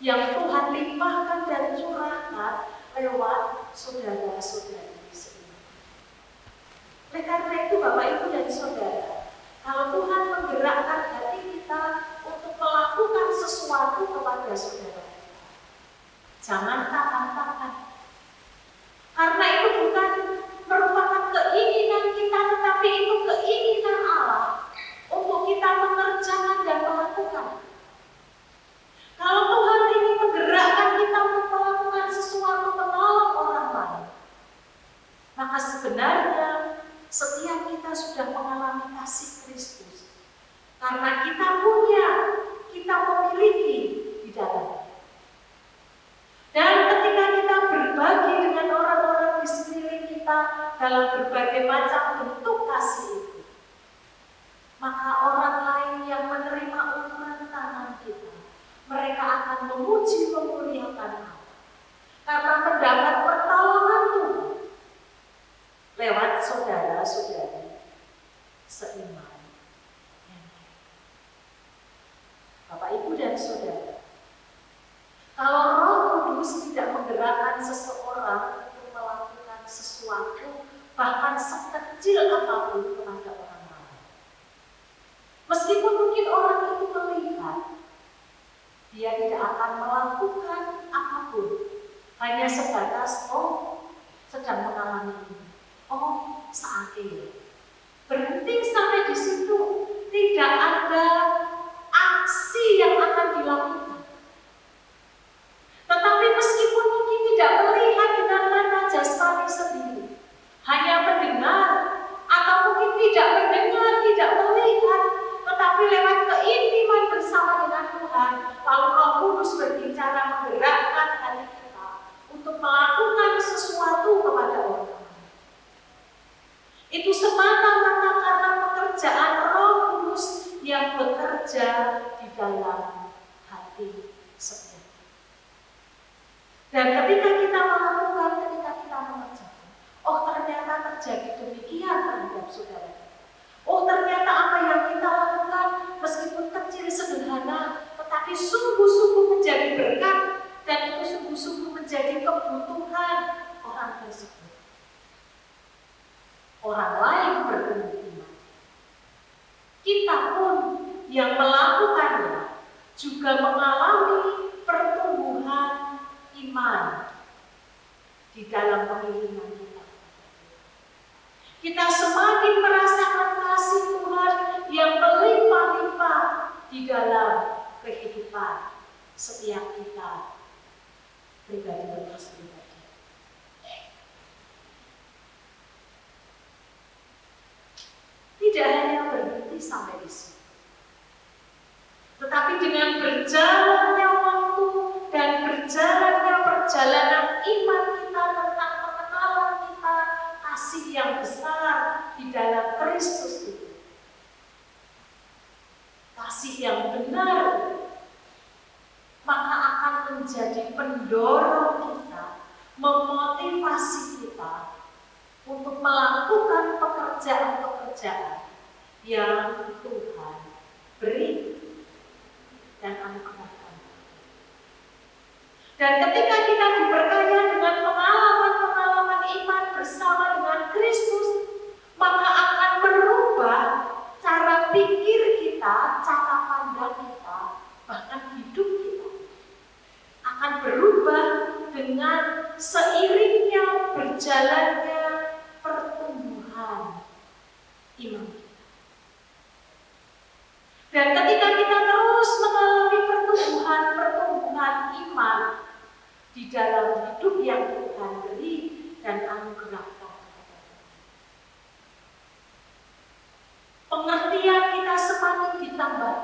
yang Tuhan limpahkan dan curahkan lewat saudara-saudari seiman. Oleh karena itu Bapak, Ibu, dan Saudara, kalau Tuhan menggerakkan hati kita untuk melakukan sesuatu kepada saudara kita, jangan tahan-tahan. Karena itu bukan merupakan keinginan kita, tetapi itu keinginan Allah untuk kita mengerjakan dan melakukan. Kalau Tuhan ingin menggerakkan kita untuk melakukan sesuatu menolong orang lain, maka sebenarnya setiap kita sudah mengalami kasih Kristus. Karena kita punya, kita memiliki di dalamnya. Dan ketika kita berbagi dengan orang-orang di sekeliling kita dalam berbagai macam bentuk kasih itu, maka orang lain yang menerima uluran tangan kita, mereka akan memuji memuliakan Allah. Karena mendapat pertolongan Tuhan lewat saudara-saudari seiman yang lain. Bapak, Ibu, dan Saudara, kalau Roh Kudus tidak menggerakkan seseorang untuk melakukan sesuatu, bahkan sekecil apapun kepada orang lain, meskipun mungkin orang itu melihat, dia tidak akan melakukan apapun, hanya sebatas sedang mengalami ini. Seakhir berhenti sampai di situ, tidak ada aksi yang akan dilakukan. Tetapi meskipun mungkin tidak melihat dengan mata jasmani sendiri, hanya mendengar, atau mungkin tidak mendengar, tidak melihat, tetapi lewat keintiman bersama dengan Tuhan, lalu Roh Kudus berbicara menggerakkan hati kita untuk melakukan sesuatu kepada orang. Itu semata-mata karena pekerjaan Roh Kudus yang bekerja di dalam hati setiap. Dan ketika kita melakukan, ketika kita mengerjakan, ternyata terjadi demikian terhadap saudara kita. Ternyata apa yang kita lakukan meskipun kecil sederhana, tetapi sungguh-sungguh menjadi berkat, dan itu sungguh-sungguh menjadi kebutuhan orang tersebut. Orang lain bertumbuh. Kita pun yang melakukannya juga mengalami pertumbuhan iman di dalam pengiringan kita. Kita semakin merasakan kasih Tuhan yang melimpah-limpah di dalam kehidupan setiap kita pribadi lepas pribadi. Tidak hanya berhenti sampai di sini, tetapi dengan berjalannya waktu dan berjalannya perjalanan iman kita tentang pengenalan kita kasih yang besar di dalam Kristus itu, kasih yang benar, maka akan menjadi pendorong kita memotivasi kita untuk melakukan pekerjaan-pekerjaan yang Tuhan beri dan anugerahkan. Dan ketika kita diberkaya dengan pengalaman-pengalaman iman bersama dengan Kristus, maka akan merubah cara pikir kita, cara pandang kita, bahkan hidup kita akan berubah dengan seiringnya berjalannya pertumbuhan iman kita. Dan ketika kita terus mengalami pertumbuhan iman di dalam hidup yang Tuhan beri dan anugerahkan, pengertian kita semakin ditambah,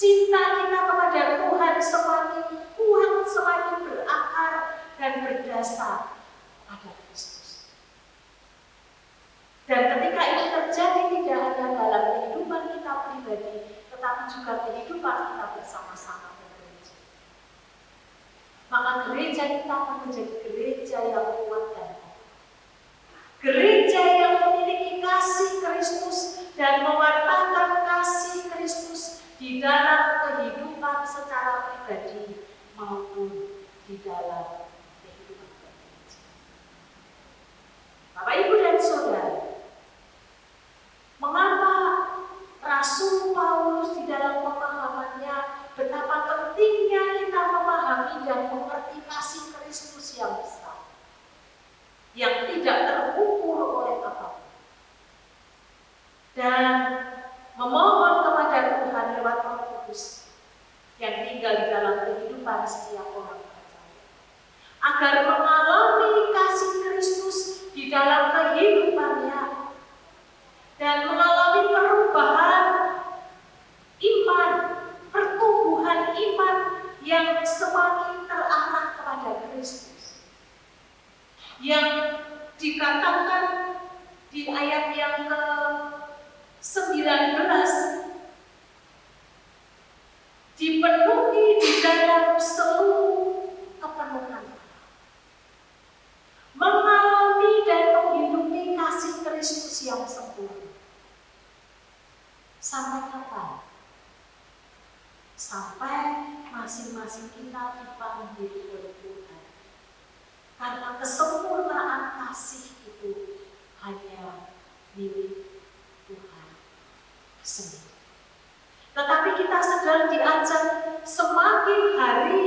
cinta kita kepada Tuhan semakin kuat, semakin berakar dan berdasar pada Kristus. Dan ketika ini terjadi tidak hanya dalam kehidupan kita pribadi, tetapi juga kehidupan kita bersama-sama bergereja, maka gereja kita akan menjadi gereja yang kuat dan kokoh. Gereja yang memiliki kasih Kristus dan mewartakan kasih Kristus di dalam kehidupan secara pribadi maupun di dalam kehidupan gereja. Bapak, Ibu, dan Saudara, mengapa Rasul Paulus di dalam pemahamannya betapa pentingnya kita memahami dan mengerti kasih Kristus yang besar, yang tidak terukur oleh apapun, dan memohon kepada Tuhan lewat Roh Kudus yang tinggal di dalam kehidupan setiap orang percaya, agar mengalami kasih Kristus di dalam kehidupannya dan mengalami perubahan iman, pertumbuhan iman yang semakin terarah kepada Kristus, yang dikatakan di ayat yang ke-19, dipenuhi di dalam seluruh kepenuhan, mengalami dan menghidupi kasih Kristus yang sempurna. Sampai kapan? Sampai masing-masing kita dipanggil oleh Tuhan. Karena kesempurnaan kasih itu hanya milik Tuhan sendiri. Tetapi kita sedang diajak semakin hari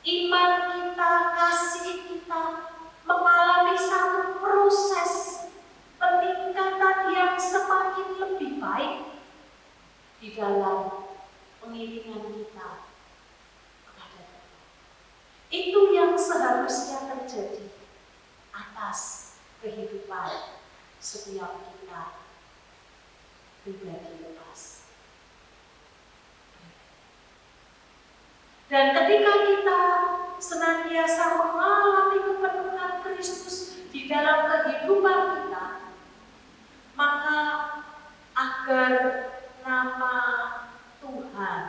iman kita, kasih kita mengalami satu proses peningkatan yang semakin lebih baik di dalam pengiringan kita kepada Tuhan. Itu yang seharusnya terjadi atas kehidupan setiap kita pribadi lepas. Dan ketika kita senantiasa mengalami kepenuhan Kristus di dalam kehidupan kita, maka agar nama Tuhan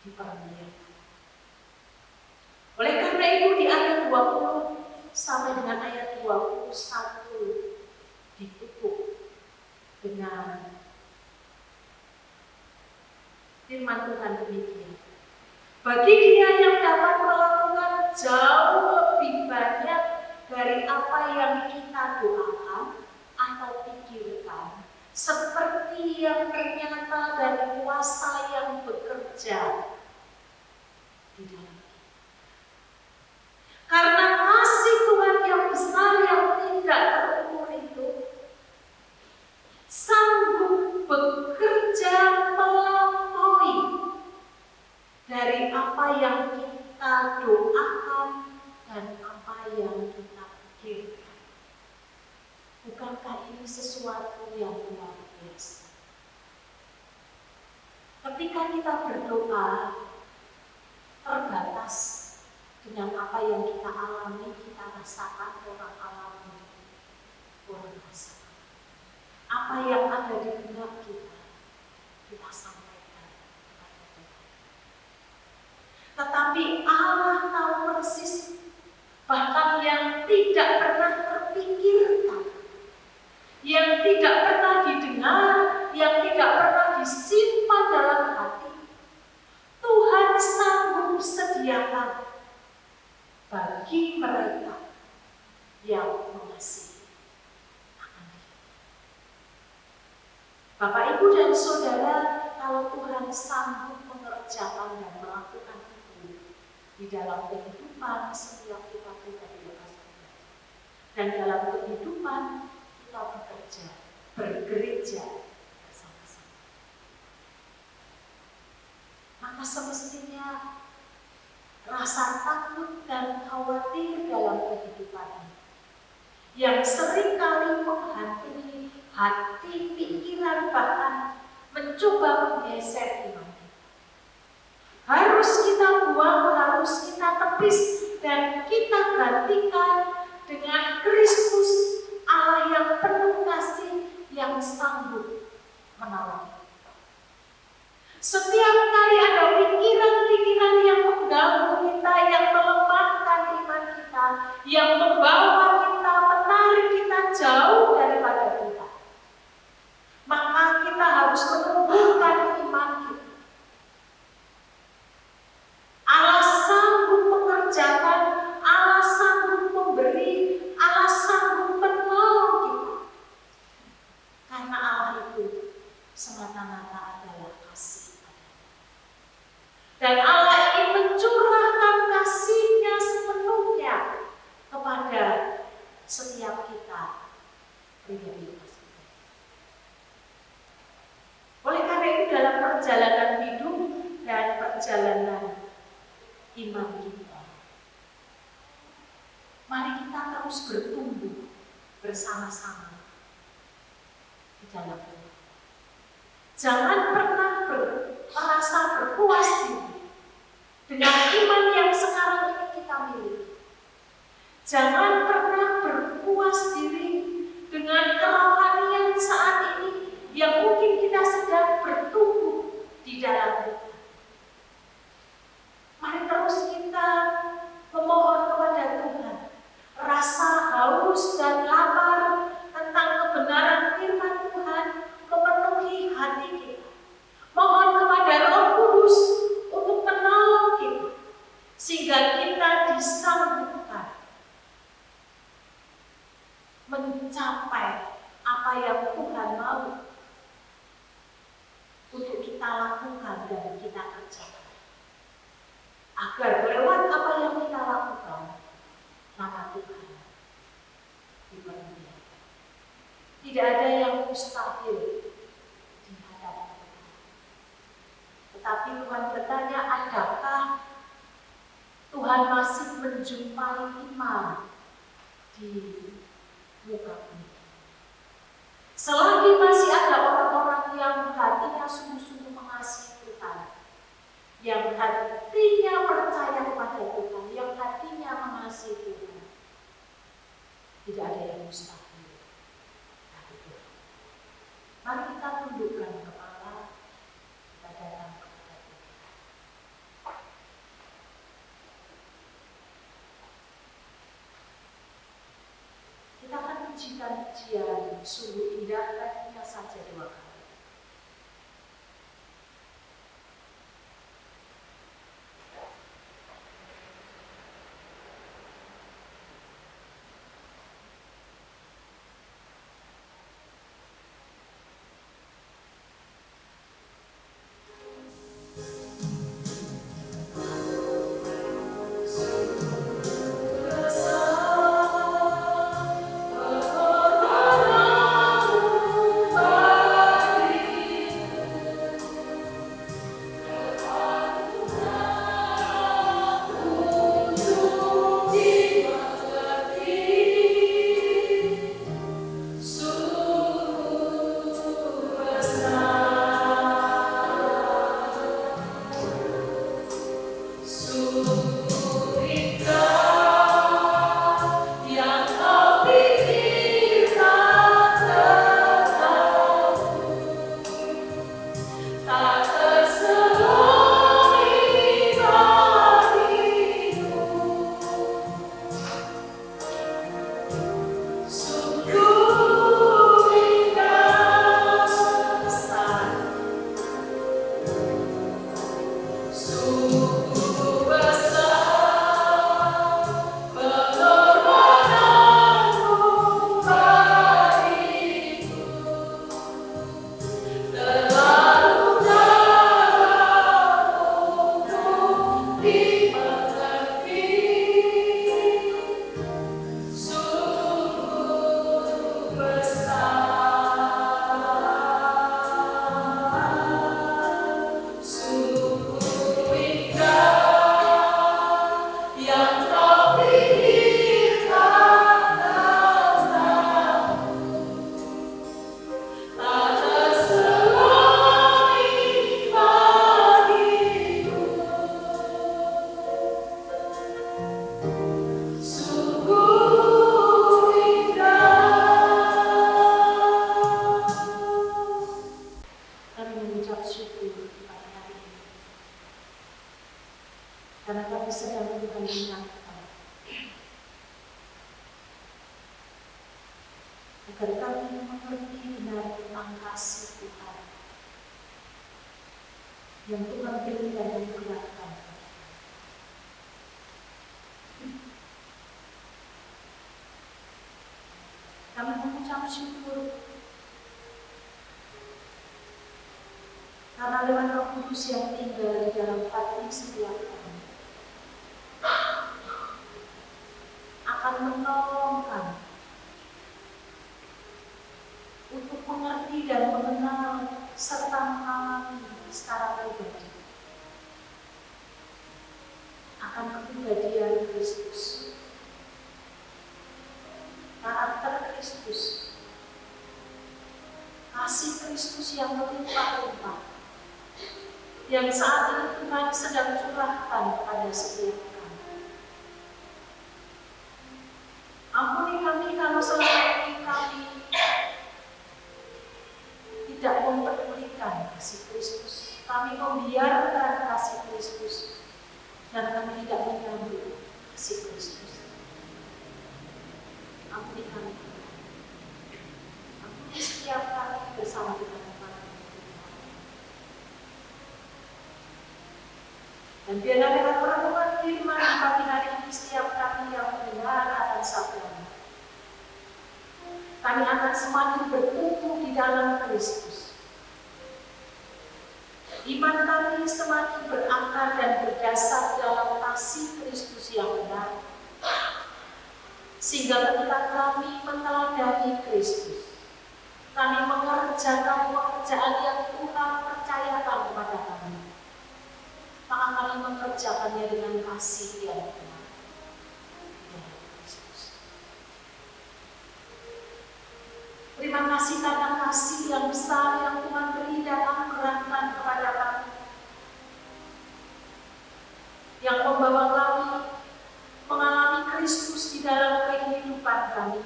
dipermuliakan. Oleh karena itu di ayat 20 sampai dengan ayat 21 ditutup dengan firman Tuhan demikian. Bagi dia yang dapat melakukan jauh lebih banyak dari apa yang kita doakan atau pikirkan, seperti yang ternyata dari kuasa yang bekerja di dalam kita. Karena kasih Tuhan yang besar yang tidak terukur itu sanggup bekerja melampaui dari apa yang kita doakan dan apa yang kita pikirkan. Bukankah ini sesuatu yang luar biasa? Ketika kita berdoa terbatas dengan apa yang kita alami, kita rasakan, orang alami, orang rasakan. Apa yang ada di benak kita, kita sampaikan kepada Tuhan. Tetapi Allah tahu persis tidak pernah terpikirkan, yang tidak pernah didengar, yang tidak pernah disimpan dalam hati, Tuhan sanggup sediakan bagi mereka yang mengasihi akan Dia. Bapak, Ibu, dan Saudara, kalau Tuhan sanggup mengerjakan dan melakukan itu di dalam kehidupan setiap kita pribadi lepas pribadi, dan dalam kehidupan kita bekerja, bergereja bersama-sama, maka semestinya rasa takut dan khawatir dalam kehidupan ini yang seringkali menghantui hati, pikiran, bahkan mencoba menggeser iman kita, harus kita buang, harus kita tepis, dan kita gantikan dengan Kristus, Allah yang penuh kasih, yang sanggup menolong. Setiap kali ada pikiran-pikiran yang mengganggu kita, yang melemahkan iman kita, yang membawa kita, menarik kita jauh daripada kita, maka kita harus menumbuhkan iman kita. Allah sanggup mengerjakan, Allah sanggup memberi, Allah sanggup menolong kita. Karena Allah itu semata-mata adalah kasih. Dan Allah ingin mencurahkan kasih-Nya sepenuhnya kepada setiap kita pribadi. Oleh karena itu, dalam perjalanan hidup dan perjalanan iman kita, mari kita terus bertumbuh bersama-sama di dalam Tuhan. Jangan pernah merasa berpuas diri dengan iman yang sekarang ini kita miliki. Jangan pernah berpuas diri dengan kerohanian saat ini yang mungkin kita sedang bertumbuh di dalam Tuhan. Mari terus kita memohon kepada Tuhan rasa haus dan lapar tentang kebenaran firman Tuhan memenuhi hati kita. Mohon kepada Roh Kudus untuk menolong kita sehingga kita disanggup mencapai apa yang Tuhan mau untuk kita lakukan dan kita kerjakan. Agar lewat apa yang kita lakukan, maka Tuhan dipermuliakan. Tidak ada yang mustahil di hadapan Tuhan. Tetapi Tuhan bertanya, adakah Tuhan masih menjumpai iman di muka bumi? Selagi masih ada orang-orang yang hatinya sungguh-sungguh mengasihi Tuhan, yang hatinya percaya kepada Tuhan, yang hatinya mengasihi Tuhan, tidak ada yang mustahil bagi Tuhan. Mari kita tundukkan kepala, kita datang kepada Tuhan. Kita akan pujian sungguh indah, hanya saja 2 kali. agar kami mengerti benar tentang kasih Tuhan yang Tuhan pilih dan gerakkan. Kami mengucap syukur karena lewat Roh Kudus yang tinggal di dalam hati setiap kami akan menolong kami untuk mengerti dan mengenal serta mengalami secara pribadi akan kepribadian Kristus, karakter Kristus, kasih Kristus yang melimpah-limpah yang saat ini Tuhan sedang curahkan kepada setiap kami. Ampuni kami kalau selama ini kami tidak mempedulikan kasih Kristus, kami membiarkan kasih Kristus, dan kami tidak menyambut kasih Kristus. Ampuni kami, ampuni setiap kami bersama dengan Tuhan. Dan biarlah dengan perenungan firman di pagi hari ini setiap kami yang mendengar akan sabda, kami akan semakin bertumbuh di dalam Kristus. Iman kami semakin berakar dan berdasar dalam kasih Kristus yang benar, sehingga ketika kami meneladani Kristus, kami mengerjakan pekerjaan yang Tuhan percayakan kepada kami, maka kami mengerjakannya dengan kasih yang benar. Terima kasih karena kasih yang besar yang Tuhan beri dan anugerahkan kepada kami, yang membawa kami mengalami Kristus di dalam kehidupan kami.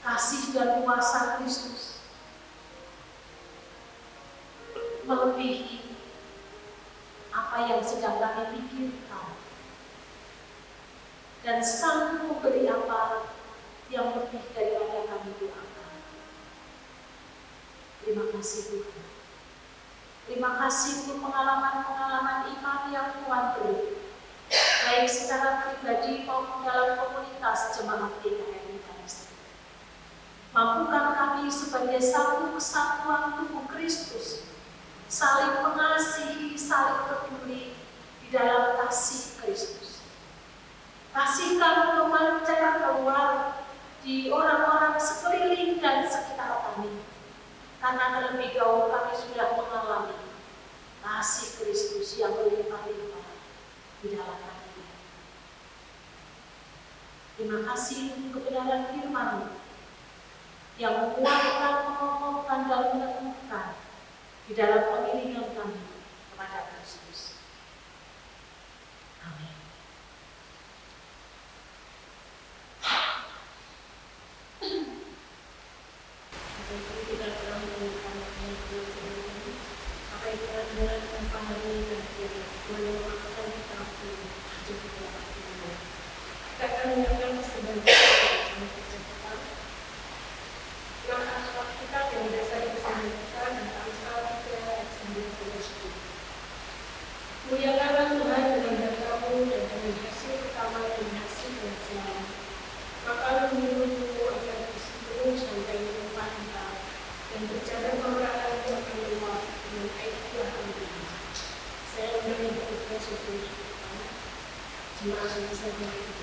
Kasih dan kuasa Kristus melebihi apa yang sedang kami pikirkan dan sanggup memberi apa yang lebih daripada kami doakan. Terima kasih Tuhan. Terima kasih untuk pengalaman-pengalaman iman yang Tuhan beri, baik secara pribadi maupun dalam komunitas jemaat GKRI Indonesia. Mampukan kami sebagai satu kesatuan tubuh Kristus, saling mengasihi, saling peduli di dalam kasih Kristus. Kasih kami memancar keluar di orang-orang sekeliling dan sekitar kami, karena terlebih dahulu kami sudah mengalami kasih Kristus yang berlimpah-limpah di dalam hati. Terima kasih untuk kebenaran firman yang menguatkan, mengokohkan dan meneguhkan di dalam pengiringan kami kepada Kristus. Amin. Muliakanlah Tuhan dengan berkat-Mu dan dengan hasil pertama dan hasil yang selalu. Maka menyuruhmu agar berseluruh sampai limpah-limpah dan berjalan orang-orang yang meluap dengan air Tuhan. Saya undang yang berikut sebelum jemaah yang saja itu.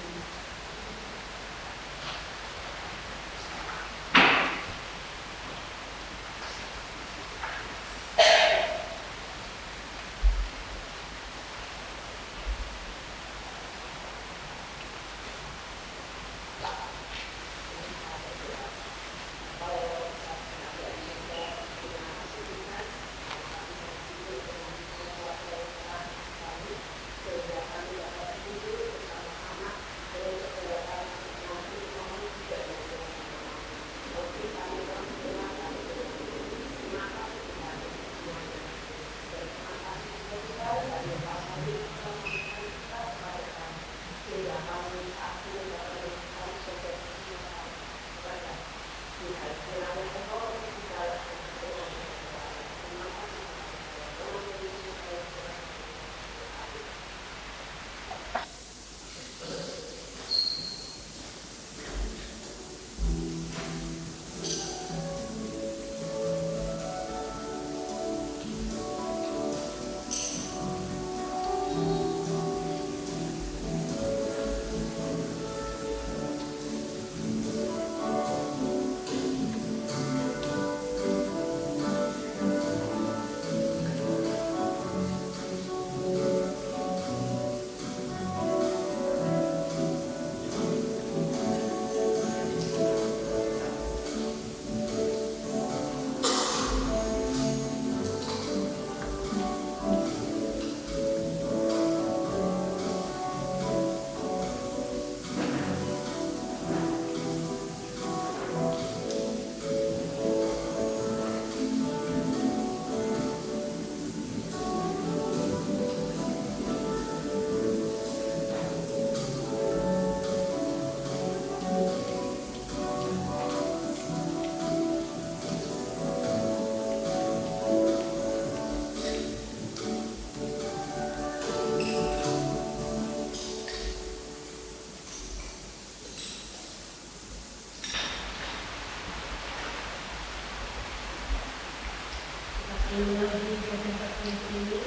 Lagi ke tempat ini,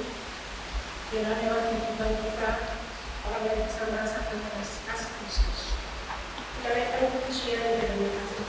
biarlah lewat kehidupan kita orang yang bisa merasakan kasih Kristus. Menaikkan pujian dan kasih.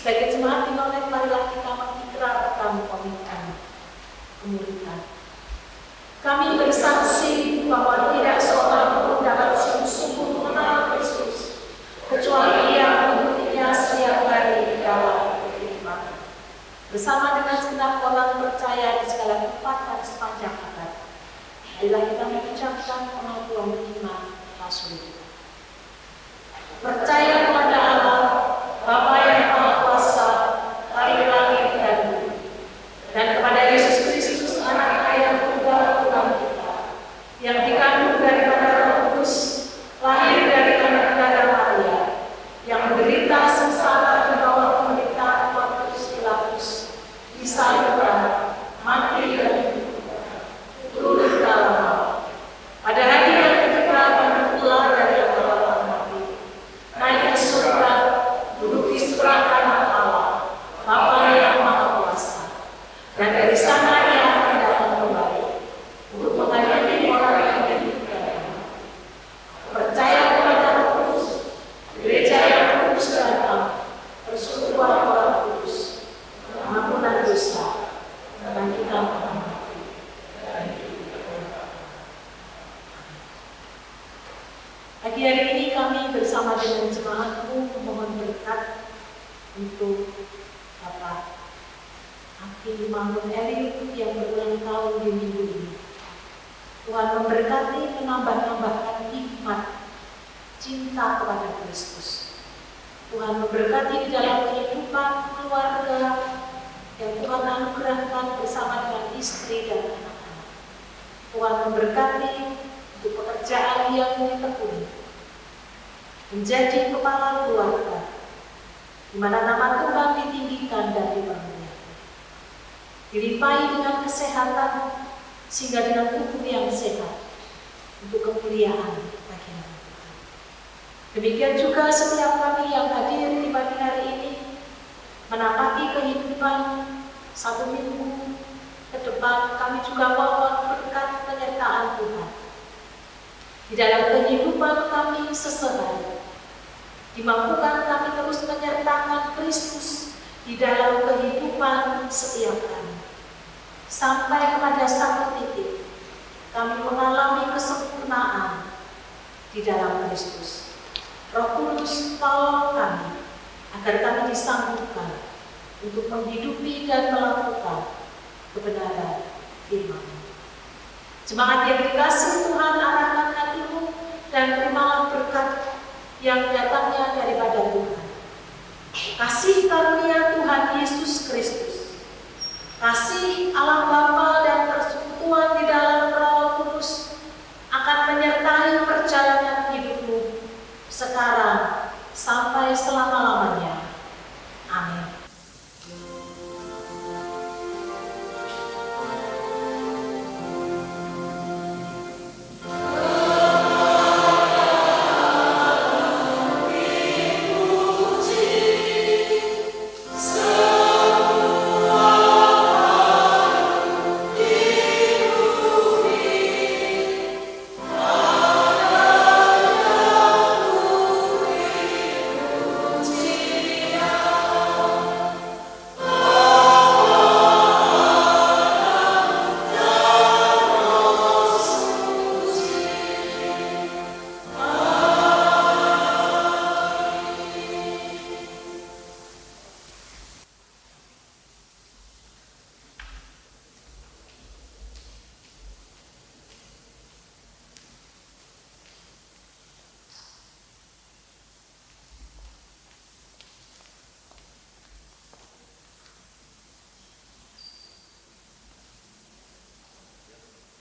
Sebagai jemaat di Nonet, marilah kita mengikrarkan komitmen kemuridan. Kami bersaksi bahwa tidak seorang pun dapat sungguh-sungguh mengenal Kristus kecuali Ia mengikutinya setiap hari di dalam kehidupan. Bersama dengan segenap orang percaya di segala tempat dan sepanjang abad, marilah kita mengucapkan pengakuan iman rasul. Percaya kepada Allah, Bapa yang Maha Kuasa, dari langit dan bumi, dan kepada Yesus Kristus, Anak yang tunggal Tuhan kita, yang dikandung daripada Roh Kudus, lahir dari anak Maria, yang menderita sengsara di bawah pemerintahan Pontius Pilatus, disalibkan, mati dan turun ke dalam laut. Pada hari yang ketiga bangkitlah dari antara orang mati, naik ke surga, duduk di sebelah kanan Allah, Bapa yang Maha Kuasa, dan dari sana Ia akan datang kembali untuk mengadili orang yang hidup dan mati. Percaya kepada Roh Kudus, gereja yang kudus dan am, persekutuan orang kudus, pengampunan dosa, kebangkitan orang mati. Pagi hari ini kami bersama dengan jemaatmu memohon berkat untuk Bapak Hakim Mangun Eliud yang berulang tahun di minggu ini. Tuhan memberkati, menambah-nambahkan hikmat cinta kepada Kristus. Tuhan memberkati di dalam kehidupan keluarga yang Tuhan anugerahkan bersama dengan istri dan anak-anak. Tuhan memberkati untuk pekerjaan yang ditekuni, menjadi kepala keluarga, di mana nama Tuhan ditinggikan dan dipermuliakan. Dilimpahi dengan kesehatan, sehingga dengan tubuh yang sehat, untuk kemuliaan bagi nama Tuhan. Demikian juga setiap kami yang hadir di pagi hari ini, menapaki kehidupan satu minggu ke depan, kami juga mohon berkat penyertaan Tuhan di dalam kehidupan kami sesehari. Dimampukan kami terus menyertakan Kristus di dalam kehidupan setiap kami, sampai kepada satu titik kami mengalami kesempurnaan di dalam Kristus. Roh Kudus, tolong kami agar kami disanggupkan untuk menghidupi dan melakukan kebenaran firman-Mu. Jemaat yang dikasihi Tuhan, arahkan hatimu dan terimalah berkat yang datangnya daripada Tuhan. Kasih karunia Tuhan Yesus Kristus, kasih Allah Bapa dan persekutuan di dalam Roh Kudus akan menyertai perjalanan hidupmu sekarang sampai selama-lamanya.